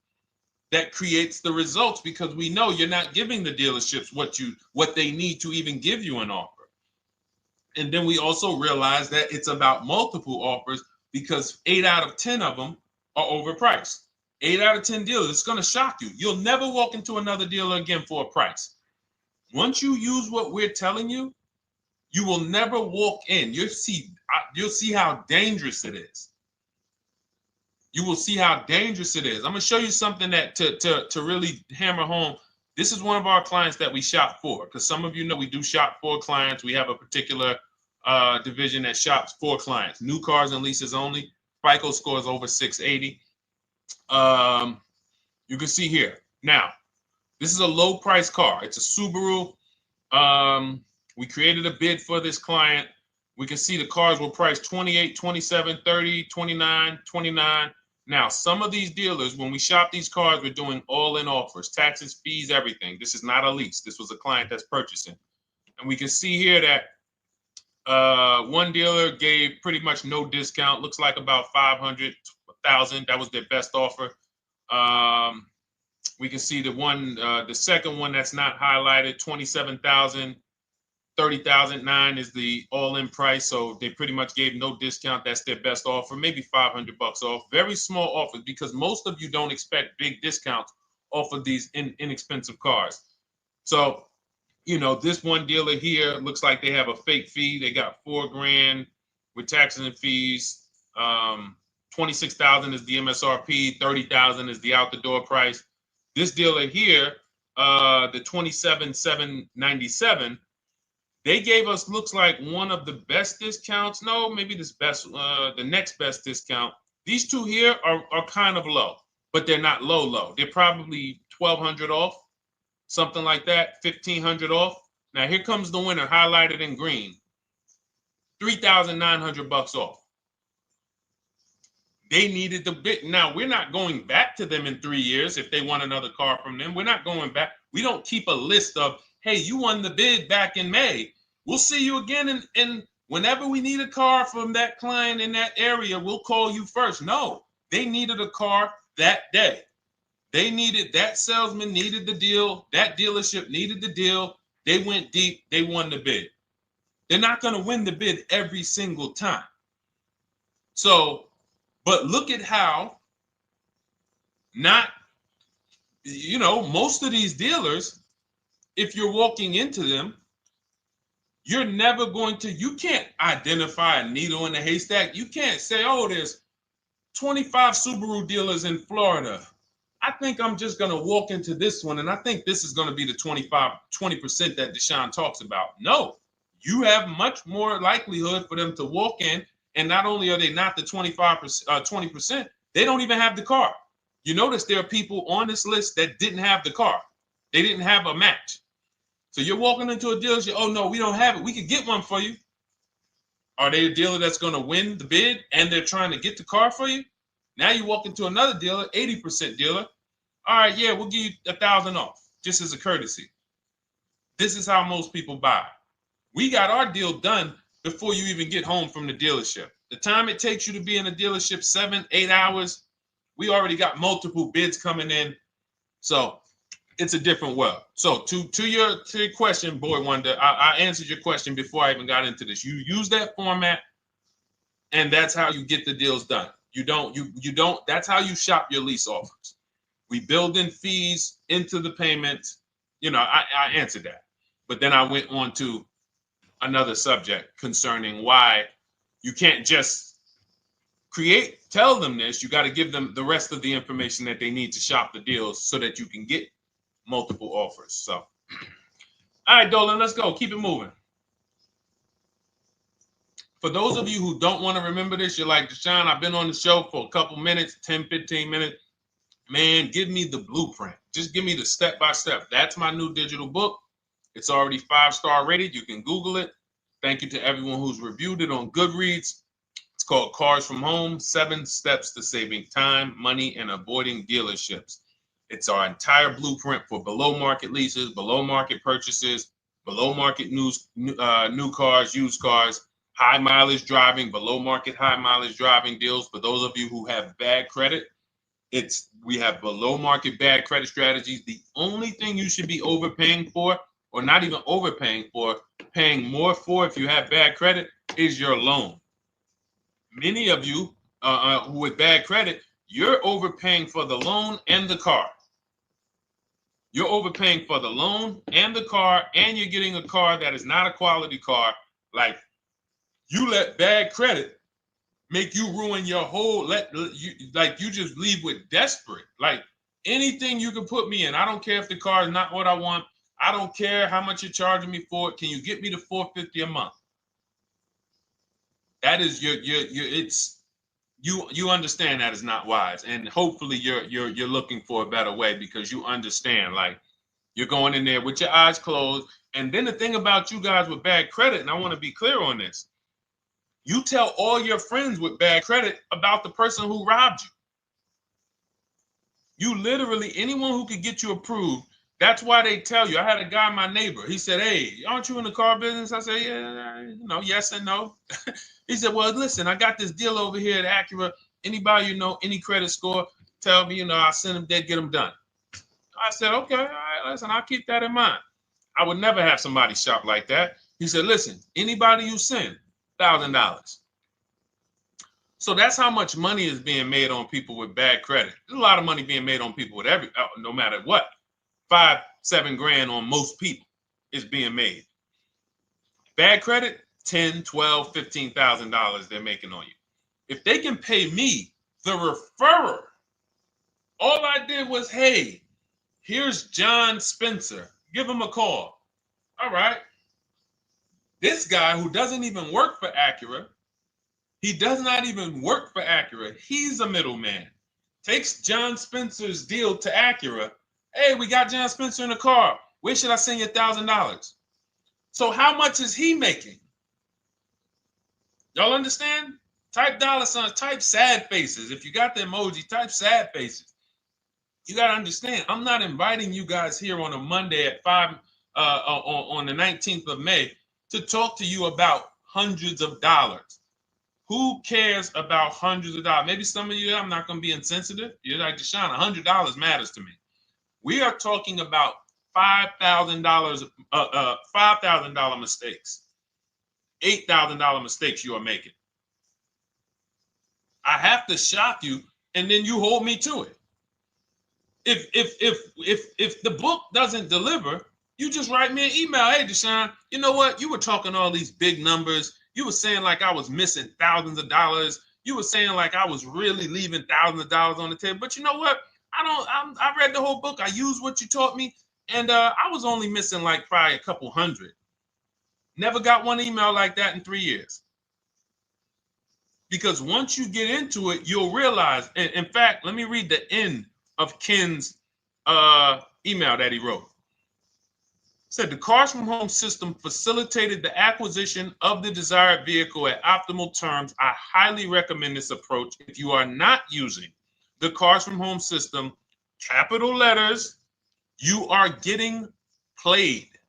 that creates the results because we know you're not giving the dealerships what they need to even give you an offer. And then we also realize that it's about multiple offers because 8 out of 10 of them are overpriced. 8 out of 10 dealers, it's going to shock you. You'll never walk into another dealer again for a price. Once you use what we're telling you, you will never walk in. You'll see how dangerous it is. You will see how dangerous it is. I'm going to show you something that to really hammer home. This is one of our clients that we shop for, because some of you know we do shop for clients. We have a particular division that shops for clients. New cars and leases only. FICO score is over 680. You can see here. Now, this is a low price car. It's a Subaru. We created a bid for this client. We can see the cars were priced 28, 27, 30, 29, 29. Now, some of these dealers, when we shop these cars, we're doing all-in offers, taxes, fees, everything. This is not a lease. This was a client that's purchasing. And we can see here that one dealer gave pretty much no discount. Looks like about 500, 1,000. That was their best offer. We can see the second one that's not highlighted, 27,000. 30,009 is the all-in price, so they pretty much gave no discount. That's their best offer, maybe $500 off. Very small offers because most of you don't expect big discounts off of these inexpensive cars. So, this one dealer here looks like they have a fake fee. They got $4,000 with taxes and fees. 26,000 is the MSRP. 30,000 is the out the door price. This dealer here, the 27,797. They gave us, looks like, one of the best discounts. No, maybe the next best discount. These two here are kind of low, but they're not low. They're probably 1,200 off, something like that, 1,500 off. Now here comes the winner, highlighted in green, 3,900 off. They needed the bid. Now we're not going back to them in 3 years if they want another car from them. We're not going back. We don't keep a list of, hey, you won the bid back in May. We'll see you again. And whenever we need a car from that client in that area, we'll call you first. No, they needed a car that day. That salesman needed the deal. That dealership needed the deal. They went deep. They won the bid. They're not going to win the bid every single time. So, but look at how most of these dealers, if you're walking into them, you're never you can't identify a needle in the haystack. You can't say, oh, there's 25 Subaru dealers in Florida. I think I'm just going to walk into this one, and I think this is going to be the 20% that Deshone talks about. No, you have much more likelihood for them to walk in, and not only are they not the 20%, they don't even have the car. You notice there are people on this list that didn't have the car. They didn't have a match. So you're walking into a dealership, oh, no, we don't have it. We could get one for you. Are they a dealer that's going to win the bid and they're trying to get the car for you? Now you walk into another dealer, 80% dealer. All right, yeah, we'll give you 1,000 off, just as a courtesy. This is how most people buy. We got our deal done before you even get home from the dealership. The time it takes you to be in a dealership, 7-8 hours, we already got multiple bids coming in. So it's a different world. So to your question, Boy Wonder, I answered your question before I even got into this. You use that format, and that's how you get the deals done. You don't, that's how you shop your lease offers. We build in fees into the payment. I answered that. But then I went on to another subject concerning why you can't just tell them this. You got to give them the rest of the information that they need to shop the deals so that you can get multiple offers. So, all right, Dolan, let's go. Keep it moving. For those of you who don't want to remember this, you're like, Deshone, I've been on the show for a couple minutes, 10, 15 minutes. Man, give me the blueprint. Just give me the step-by-step. That's my new digital book. It's already 5-star rated. You can Google it. Thank you to everyone who's reviewed it on Goodreads. It's called Cars from Home, 7 Steps to Saving Time, Money, and Avoiding Dealerships. It's our entire blueprint for below-market leases, below-market purchases, below-market new cars, used cars, high mileage driving, below market high mileage driving deals. For those of you who have bad credit, we have below market bad credit strategies. The only thing you should be overpaying for, or not even overpaying for, paying more for if you have bad credit, is your loan. Many of you with bad credit, you're overpaying for the loan and the car. You're overpaying for the loan and the car, and you're getting a car that is not a quality car. Like, you let bad credit make you ruin your whole, you just leave with desperate. Like, anything you can put me in. I don't care if the car is not what I want. I don't care how much you're charging me for it. Can you get me to $450 a month? That is you understand that is not wise. And hopefully you're looking for a better way, because you understand, like, you're going in there with your eyes closed. And then the thing about you guys with bad credit, and I want to be clear on this, you tell all your friends with bad credit about the person who robbed you. You literally, anyone who could get you approved, that's why they tell you. I had a guy, my neighbor, he said, "Hey, aren't you in the car business?" I said, "Yeah, yes and no." He said, "Well, listen, I got this deal over here at Acura. Anybody any credit score, tell me, I'll send them, they'd get them done." I said, "Okay, all right, listen, I'll keep that in mind." I would never have somebody shop like that. He said, "Listen, anybody you send, $1,000. So that's how much money is being made on people with bad credit. There's a lot of money being made on people with no matter what. 5-7 grand on most people is being made. Bad credit, $10, $12, $15,000 they're making on you. If they can pay me, the referrer, all I did was, "Hey, here's John Spencer. Give him a call." All right. This guy who doesn't even work for Acura, he does not even work for Acura. He's a middleman. Takes John Spencer's deal to Acura. "Hey, we got John Spencer in the car. Where should I send you $1,000? So how much is he making? Y'all understand? Type $signs, type sad faces. If you got the emoji, type sad faces. You got to understand, I'm not inviting you guys here on a Monday at 5 on the 19th of May to talk to you about hundreds of dollars. Who cares about hundreds of dollars? Maybe some of you, I'm not going to be insensitive. You're like, Deshone, $100 matters to me. We are talking about $5,000 mistakes, $8,000 mistakes you are making. I have to shock you, and then you hold me to it. If the book doesn't deliver, you just write me an email. "Hey, Deshone, you know what? You were talking all these big numbers. You were saying like I was missing thousands of dollars. You were saying like I was really leaving thousands of dollars on the table. But you know what? I read the whole book. I used what you taught me, and I was only missing like probably a couple hundred." Never got one email like that in 3 years. Because once you get into it, you'll realize. In fact, let me read the end of Ken's email that he wrote. Said, "The Cars from Home system facilitated the acquisition of the desired vehicle at optimal terms. I highly recommend this approach. If you are not using the Cars from Home system, capital letters, you are getting played.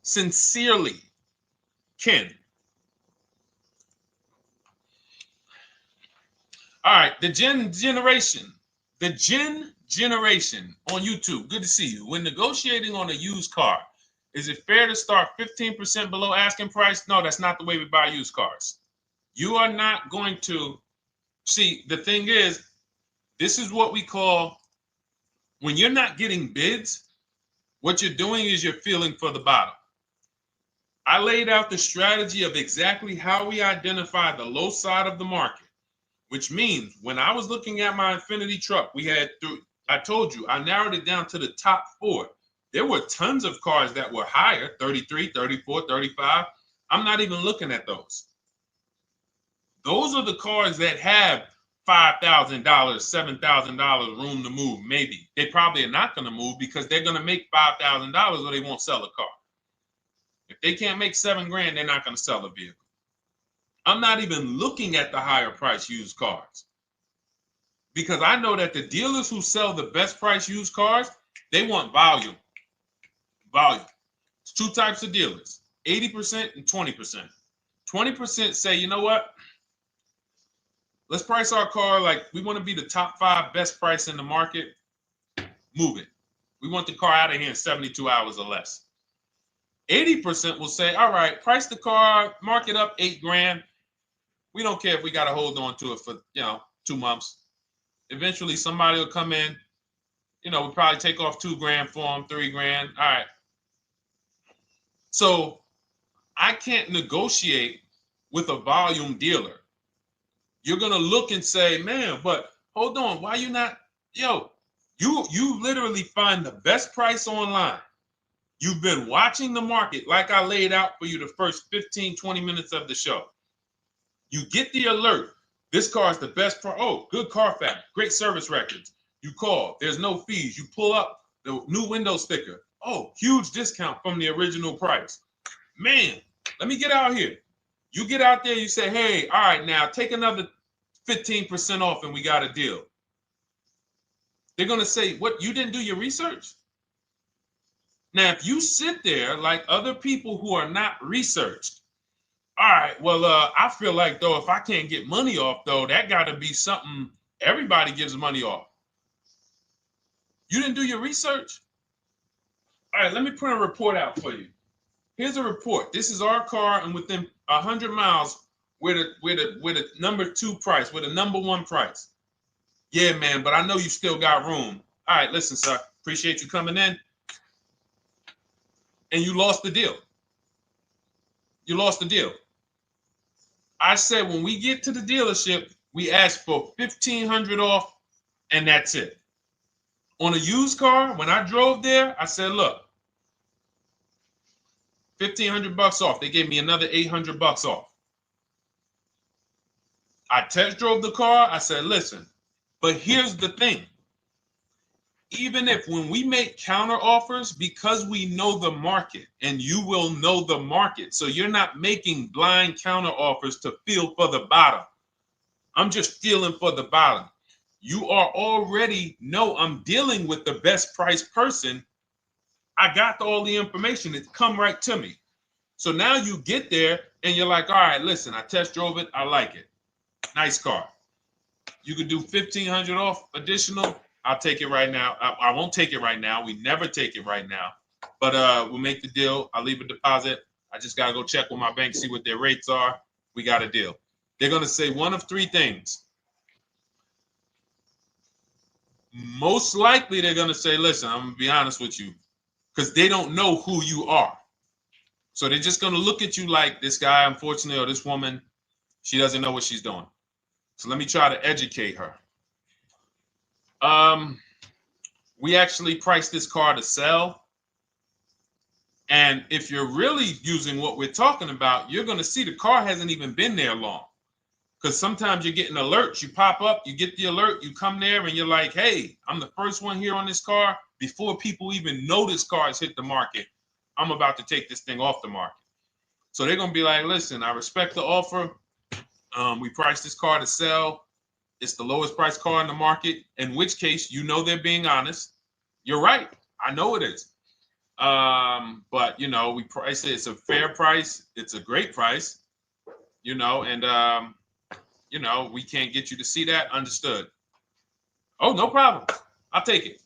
Sincerely, Ken." All right, the Gen Generation on YouTube. Good to see you. When negotiating on a used car, is it fair to start 15% below asking price? No, that's not the way we buy used cars. You are not going to see. The thing is, this is what we call, when you're not getting bids, what you're doing is you're feeling for the bottom. I laid out the strategy of exactly how we identify the low side of the market, which means when I was looking at my Infinity truck, I told you, I narrowed it down to the top 4. There were tons of cars that were higher, 33, 34, 35. I'm not even looking at those. Those are the cars that have $5,000, $7,000 room to move. Maybe they probably are not going to move because they're going to make $5,000 or they won't sell a car. If they can't make $7,000, they're not going to sell a vehicle. I'm not even looking at the higher price used cars because I know that the dealers who sell the best price used cars, they want volume. Volume. It's 2 types of dealers, 80% and 20%. 20% say, you know what? Let's price our car like we want to be the top 5 best price in the market. Move it. We want the car out of here in 72 hours or less. 80% will say, all right, price the car, mark it up $8,000. We don't care if we got to hold on to it for, 2 months. Eventually somebody will come in, we'll probably take off $2,000 for them, $3,000. All right. So I can't negotiate with a volume dealer. You're going to look and say, man, but hold on, why you not, you literally find the best price online. You've been watching the market like I laid out for you the first 15, 20 minutes of the show. You get the alert. This car is the best price. Oh, good Carfax, great service records. You call, there's no fees. You pull up the new window sticker. Oh, huge discount from the original price. Man, let me get out here. You get out there, you say, hey, all right, now take another 15% off and we got a deal. They're going to say, what, you didn't do your research? Now, if you sit there like other people who are not researched, all right, well, I feel like, though, if I can't get money off, though, that got to be something everybody gives money off. You didn't do your research? All right, let me print a report out for you. Here's a report. This is our car, and within 100 miles, we're the number 2 price, we're the number 1 price. Yeah, man, but I know you still got room. All right, listen, sir, appreciate you coming in. And you lost the deal. You lost the deal. I said when we get to the dealership, we ask for $1,500 off, and that's it. On a used car, when I drove there, I said, look, $1,500 off. They gave me another $800 off. I test drove the car. I said, listen, but here's the thing. Even if when we make counter offers, because we know the market, and you will know the market, so you're not making blind counter offers to feel for the bottom. I'm just feeling for the bottom. You are already know I'm dealing with the best price person. I got all the information. It's come right to me. So now you get there and you're like, all right, listen, I test drove it. I like it. Nice car. You could do $1,500 off additional. I'll take it right now. I won't take it right now. We never take it right now. But we'll make the deal. I'll leave a deposit. I just got to go check with my bank, see what their rates are. We got a deal. They're going to say one of 3 things. Most likely, they're going to say, listen, I'm going to be honest with you, because they don't know who you are. So they're just going to look at you like this guy, unfortunately, or this woman, she doesn't know what she's doing. So let me try to educate her. We actually priced this car to sell. And if you're really using what we're talking about, you're going to see the car hasn't even been there long. Because sometimes you're getting alerts. You pop up, you get the alert, you come there and you're like, hey, I'm the first one here on this car. Before people even know this car has hit the market, I'm about to take this thing off the market. So they're going to be like, listen, I respect the offer. We priced this car to sell. It's the lowest price car in the market, in which case, they're being honest. You're right. I know it is. But, we price it. It's a fair price. It's a great price, and, you know, we can't get you to see that. Understood. Oh, no problem. I'll take it.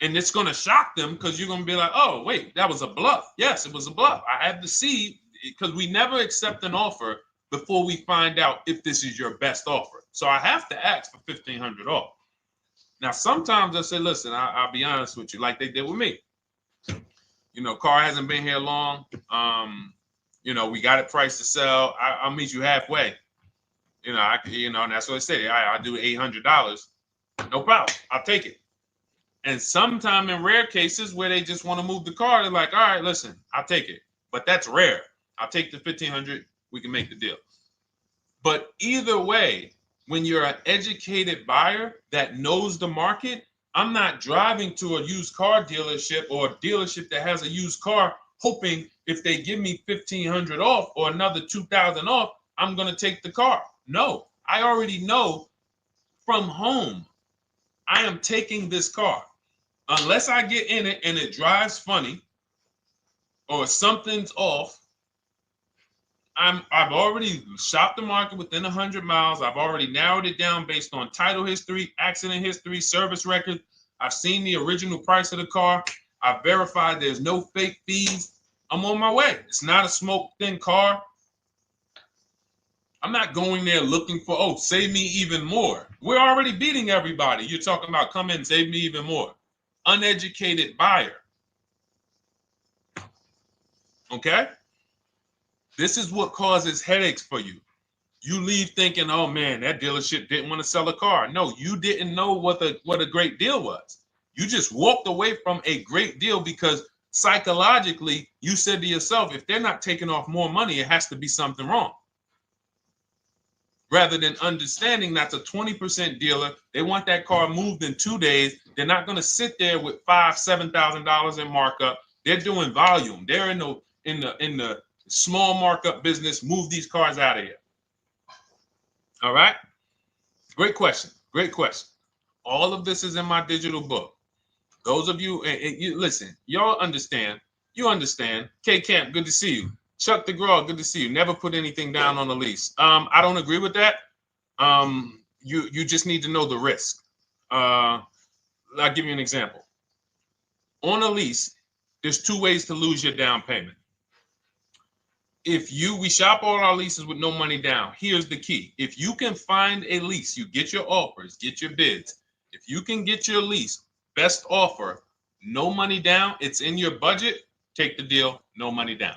And it's going to shock them because you're going to be like, oh, wait, that was a bluff. Yes, it was a bluff. I had to see, because we never accept an offer before we find out if this is your best offer. So I have to ask for $1,500 off. Now, sometimes I say, listen, I'll be honest with you, like they did with me. You know, car hasn't been here long. You know, we got it priced to sell. I'll meet you halfway. You know, and that's what I say. I do $800. No problem. I'll take it. And sometime in rare cases where they just want to move the car, they're like, all right, listen, I'll take it. But that's rare. I'll take the $1,500. We can make the deal. But either way, when you're an educated buyer that knows the market, I'm not driving to a used car dealership or a dealership that has a used car hoping if they give me $1,500 off or another $2,000 off, I'm going to take the car. No, I already know from home I am taking this car. Unless I get in it and it drives funny or something's off, I've already shopped the market within 100 miles. I've already narrowed it down based on title history, accident history, service record. I've seen the original price of the car. I've verified there's no fake fees. I'm on my way. It's not a smoke thin car. I'm not going there looking for, oh, save me even more. We're already beating everybody. You're talking about come in, save me even more. Uneducated buyer. Okay? This is what causes headaches for you. You leave thinking, oh man, that dealership didn't want to sell a car. No, you didn't know what a great deal was. You just walked away from a great deal because psychologically you said to yourself, if they're not taking off more money, it has to be something wrong. Rather than understanding that's a 20% dealer, they want that car moved in 2 days. They're not going to sit there with $5,000-$7,000 in markup. They're doing volume. They're in the small markup business. Move these cars out of here. All right. Great question. Great question. All of this is in my digital book. Those of you, and you listen, y'all understand. You understand. K Camp, good to see you. Chuck DeGraw, good to see you. Never put anything down on a lease. I don't agree with that. You just need to know the risk. I'll give you an example. On a lease, there's 2 ways to lose your down payment. We shop all our leases with no money down. Here's the key. If you can find a lease, you get your offers, get your bids. If you can get your lease, best offer, no money down, it's in your budget, take the deal, no money down.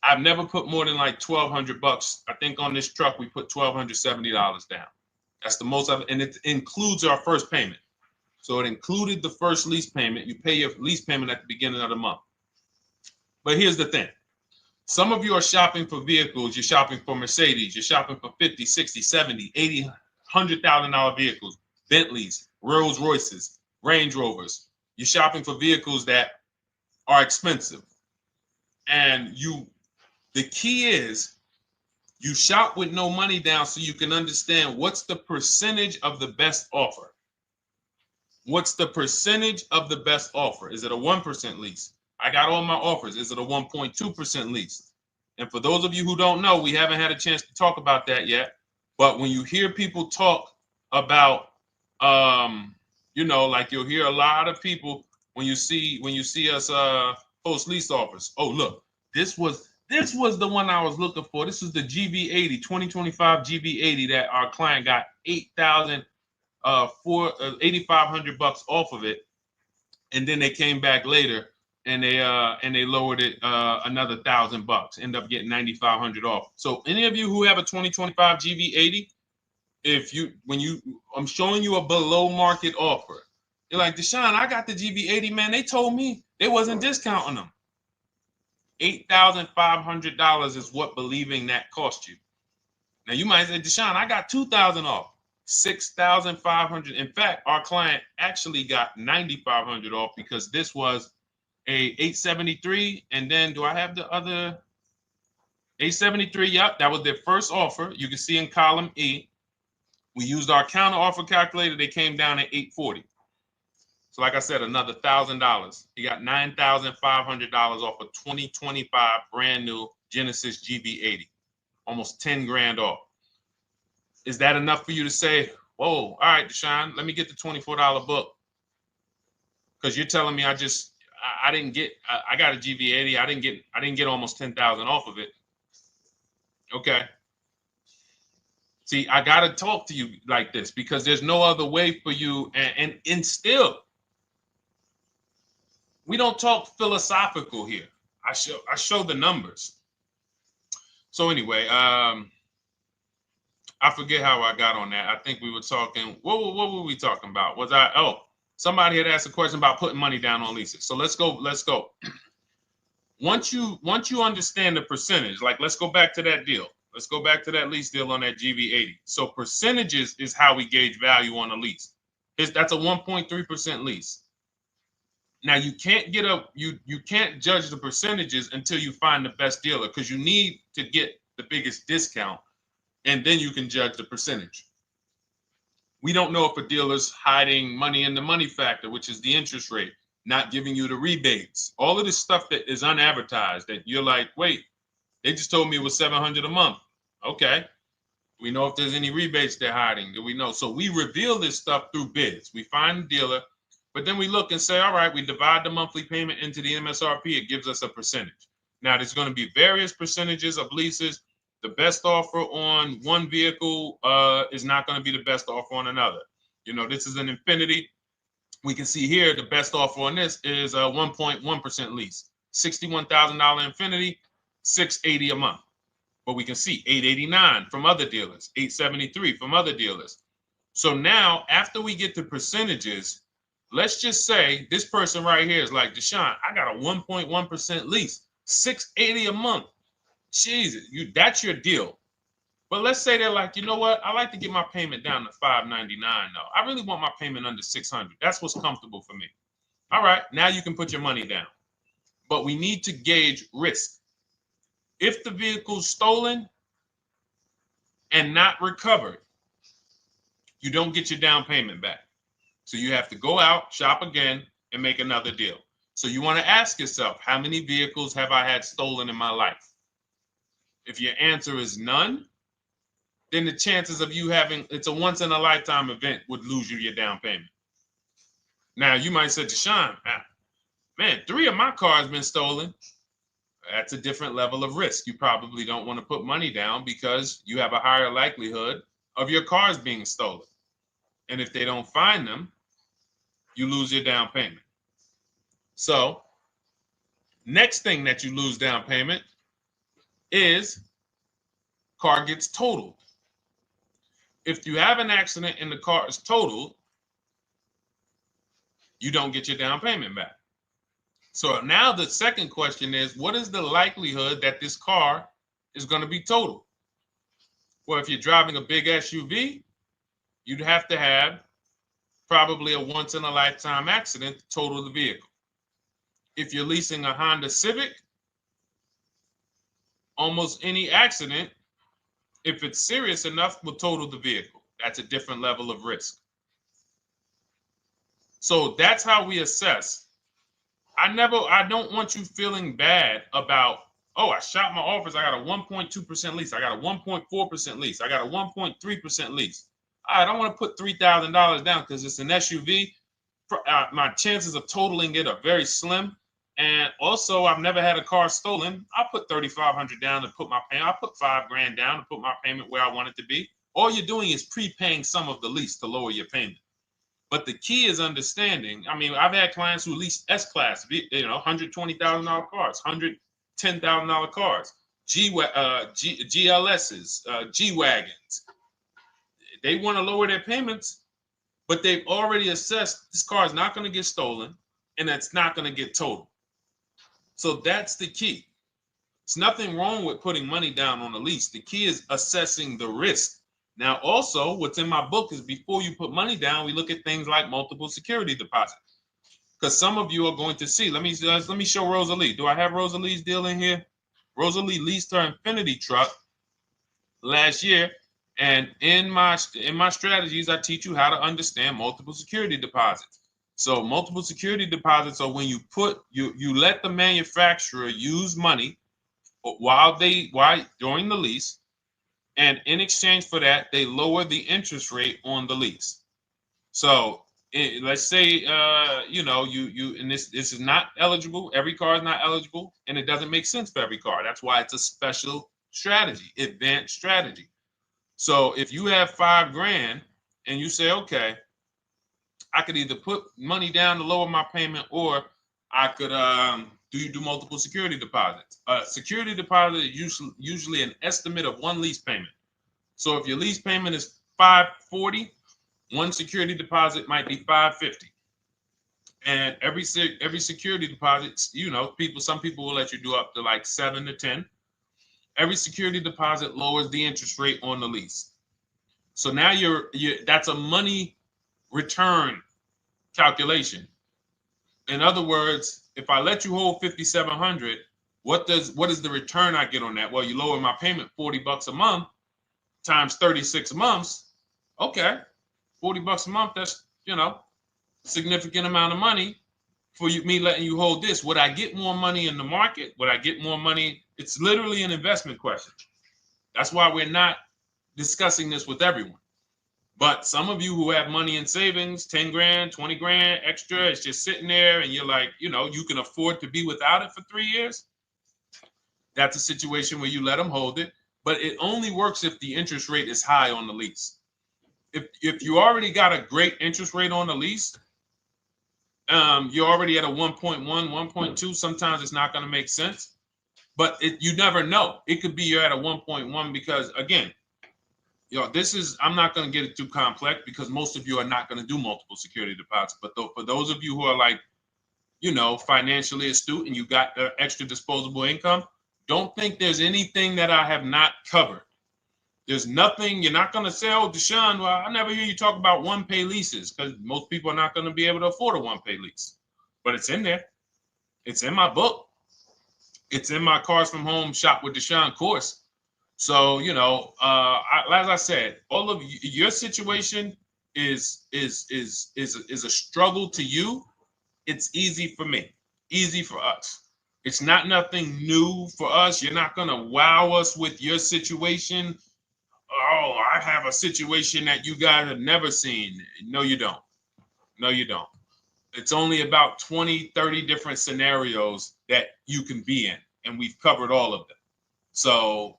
I've never put more than like $1,200. I think on this truck, we put $1,270 down. That's the most and it includes our first payment. So it included the first lease payment. You pay your lease payment at the beginning of the month. But here's the thing. Some of you are shopping for vehicles. You're shopping for Mercedes. You're shopping for 50, 60, 70, 80, $100,000 vehicles, Bentleys, Rolls Royces, Range Rovers. You're shopping for vehicles that are expensive. And the key is you shop with no money down so you can understand what's the percentage of the best offer. What's the percentage of the best offer? Is it a 1% lease? I got all my offers. Is it a 1.2% lease? And for those of you who don't know, we haven't had a chance to talk about that yet. But when you hear people talk about, like you'll hear a lot of people when you see us post lease offers. Oh, look, this was the one I was looking for. This is the GV80, 2025 GV80 that our client got $8,500 off of it, and then they came back later and they lowered it another $1,000. End up getting $9,500 off. So any of you who have a 2025 GV80, I'm showing you a below market offer. You're like, Deshone, I got the GV80, man. They told me they wasn't discounting them. $8,500 is what believing that cost you. Now you might say, Deshone, I got $2,000 off. $6,500. In fact, our client actually got $9,500 off because this was a 873. And then do I have the other 873? Yep, that was their first offer. You can see in column E. We used our counter offer calculator. They came down at 840. So like I said, another $1,000. He got $9,500 off a 2025 brand new Genesis GV80. almost 10 grand off. Is that enough for you to say, whoa, all right, Deshone, let me get the $24 book? Because you're telling me I didn't get, I got a GV80. I didn't get almost 10,000 off of it. Okay. See, I got to talk to you like this because there's no other way for you. And still, we don't talk philosophical here. I show the numbers. So anyway, I forget how I got on that. I think we were talking, what were we talking about? Somebody had asked a question about putting money down on leases. So let's go. Once you understand the percentage, like let's go back to that deal. Let's go back to that lease deal on that GV80. So percentages is how we gauge value on a lease. That's a 1.3% lease. Now you can't you can't judge the percentages until you find the best dealer, because you need to get the biggest discount, and then you can judge the percentage. We don't know if a dealer's hiding money in the money factor, which is the interest rate, not giving you the rebates, all of this stuff that is unadvertised that you're like, wait, they just told me it was $700 a month. Okay. We know if there's any rebates they're hiding. Do we know? So we reveal this stuff through bids. We find the dealer, but then we look and say, all right, we divide the monthly payment into the MSRP. It gives us a percentage. Now, there's going to be various percentages of leases. The best offer on one vehicle is not going to be the best offer on another. You know, this is an Infinity. We can see here the best offer on this is a 1.1% lease. $61,000 Infinity, $680 a month. But we can see $889 from other dealers, $873 from other dealers. So now, after we get the percentages, let's just say this person right here is like, Deshone, I got a 1.1% lease, $680 a month. Jesus, that's your deal. But let's say they're like, you know what? I like to get my payment down to $599 though. I really want my payment under $600. That's what's comfortable for me. All right, now you can put your money down. But we need to gauge risk. If the vehicle's stolen and not recovered, you don't get your down payment back. So you have to go out, shop again, and make another deal. So you want to ask yourself, how many vehicles have I had stolen in my life? If your answer is none, then the chances of you having, it's a once in a lifetime event, would lose you your down payment. Now you might say, Deshone, man, 3 of my cars been stolen. That's a different level of risk. You probably don't want to put money down because you have a higher likelihood of your cars being stolen. And if they don't find them, you lose your down payment. So next thing that you lose down payment is car gets totaled. If you have an accident and the car is totaled, you don't get your down payment back. So now the second question is, what is the likelihood that this car is going to be totaled? Well, if you're driving a big SUV, you'd have to have probably a once in a lifetime accident to total the vehicle. If you're leasing a Honda Civic, almost any accident, if it's serious enough, will total the vehicle. That's a different level of risk. So that's how we assess. I don't want you feeling bad about, oh, I shot my offers. I got a 1.2% lease. I got a 1.4% lease. I got a 1.3% lease. I don't want to put $3,000 down because it's an SUV. My chances of totaling it are very slim. And also, I've never had a car stolen. I put $3,500 down to put my payment. I put $5,000 down to put my payment where I want it to be. All you're doing is prepaying some of the lease to lower your payment. But the key is understanding. I mean, I've had clients who lease S-Class, $120,000 cars, $110,000 cars, GLSs, G-Wagons. They want to lower their payments, but they've already assessed this car is not going to get stolen and it's not going to get totaled. So that's the key. There's nothing wrong with putting money down on a lease. The key is assessing the risk. Now, also, what's in my book is before you put money down, we look at things like multiple security deposits. Because some of you are going to see, let me show Rosalie. Do I have Rosalie's deal in here? Rosalie leased her Infinity truck last year. And in my strategies, I teach you how to understand multiple security deposits. So multiple security deposits are when you let the manufacturer use money during the lease And in exchange for that, they lower the interest rate on the lease. So let's say you and this is not eligible. Every car is not eligible, and it doesn't make sense for every car. That's why it's a special strategy, advanced strategy. So if you have $5,000 and you say, okay, I could either put money down to lower my payment, or I could do multiple security deposits. Security deposit is usually an estimate of one lease payment. So if your lease payment is $540, one security deposit might be $550. And every security deposit, some people will let you do up to like 7 to 10. Every security deposit lowers the interest rate on the lease. So now that's a money return calculation. In other words, if I let you hold $5,700, what is the return I get on that? Well, you lower my payment $40 a month times 36 months. Okay, $40 a month. That's significant amount of money for me letting you hold this. Would I get more money in the market? Would I get more money? It's literally an investment question. That's why we're not discussing this with everyone. But some of you who have money in savings, 10 grand, 20 grand extra, it's just sitting there, and you're like, you can afford to be without it for 3 years. That's a situation where you let them hold it, but it only works if the interest rate is high on the lease. If you already got a great interest rate on the lease, you're already at a 1.1, 1.2. Sometimes it's not going to make sense, but you never know. It could be you're at a 1.1 because, again, I'm not going to get it too complex because most of you are not going to do multiple security deposits. But for those of you who are like, financially astute and you got extra disposable income, don't think there's anything that I have not covered. There's nothing. You're not going to say, oh, Deshone, well, I never hear you talk about one-pay leases, because most people are not going to be able to afford a one-pay lease. But it's in there. It's in my book. It's in my Cars from Home Shop with Deshone course. So, as I said, all of your situation is a struggle to you. It's easy for me, easy for us. It's nothing new for us. You're not going to wow us with your situation. Oh, I have a situation that you guys have never seen. No, you don't. No, you don't. It's only about 20, 30 different scenarios that you can be in, and we've covered all of them. So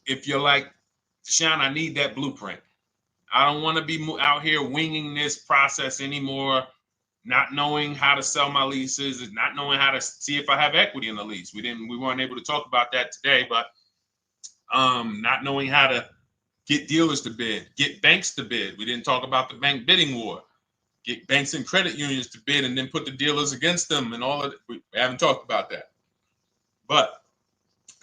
if you're like, Deshone, I need that blueprint. I don't want to be out here winging this process anymore, not knowing how to sell my leases, and not knowing how to see if I have equity in the lease. We weren't able to talk about that today, but not knowing how to get dealers to bid, get banks to bid. We didn't talk about the bank bidding war. Get banks and credit unions to bid and then put the dealers against them and all of it. We haven't talked about that. But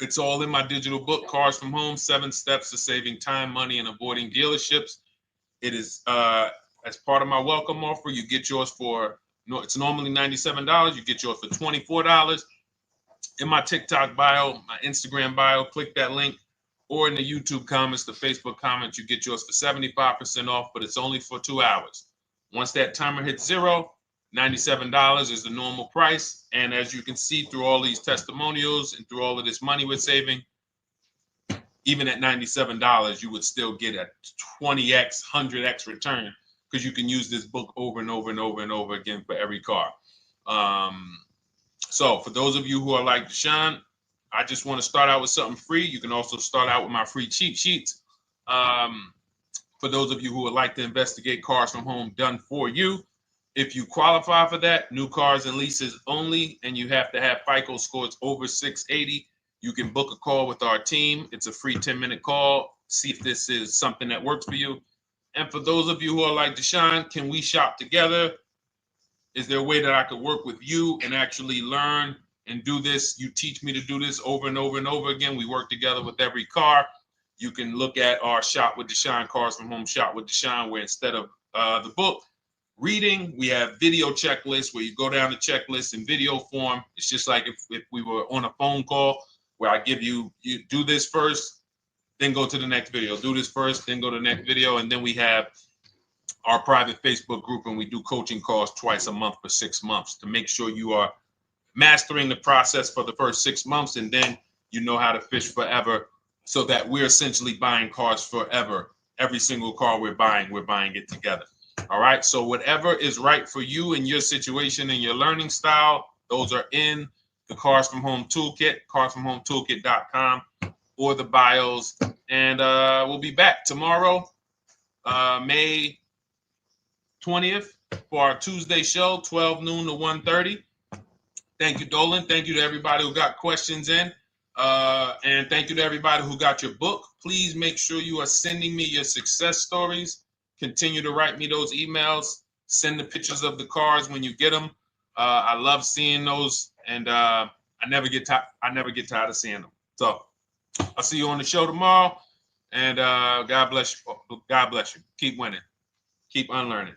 it's all in my digital book, Cars from Home, 7 Steps to Saving Time, Money, and Avoiding Dealerships. It is, as part of my welcome offer, you get yours for, it's normally $97. You get yours for $24. In my TikTok bio, my Instagram bio, click that link, or in the YouTube comments, the Facebook comments, you get yours for 75% off, but it's only for 2 hours. Once that timer hits 0, $97 is the normal price. And as you can see through all these testimonials and through all of this money we're saving, even at $97, you would still get a 20x, 100x return, because you can use this book over and over and over and over again for every car. So for those of you who are like, Deshone, I just want to start out with something free, you can also start out with my free cheat sheets. For those of you who would like to investigate Cars from Home done for you, if you qualify for that, new cars and leases only, and you have to have FICO scores over 680, you can book a call with our team. It's a free 10-minute call. See if this is something that works for you. And for those of you who are like, Deshone, can we shop together? Is there a way that I could work with you and actually learn and do this? You teach me to do this over and over and over again. We work together with every car. You can look at our Shop with Deshone, Cars from Home Shop with Deshone, where instead of the book reading, we have video checklists where you go down the checklist in video form. It's just like if we were on a phone call, where I give you do this first, then go to the next video. Do this first, then go to the next video. And then we have our private Facebook group, and we do coaching calls twice a month for 6 months to make sure you are mastering the process for the first 6 months, and then you know how to fish forever so that we're essentially buying cars forever. Every single car we're buying it together. All right. So whatever is right for you and your situation and your learning style, those are in the Cars from Home Toolkit, carsfromhometoolkit.com, or the bios. And we'll be back tomorrow, May 20th, for our Tuesday show, 12 noon to 1:30. Thank you, Dolan. Thank you to everybody who got questions in. And thank you to everybody who got your book. Please make sure you are sending me your success stories. Continue to write me those emails. Send the pictures of the cars when you get them. I love seeing those, and I never get tired of seeing them. So I'll see you on the show tomorrow. And God bless you. God bless you. Keep winning. Keep unlearning.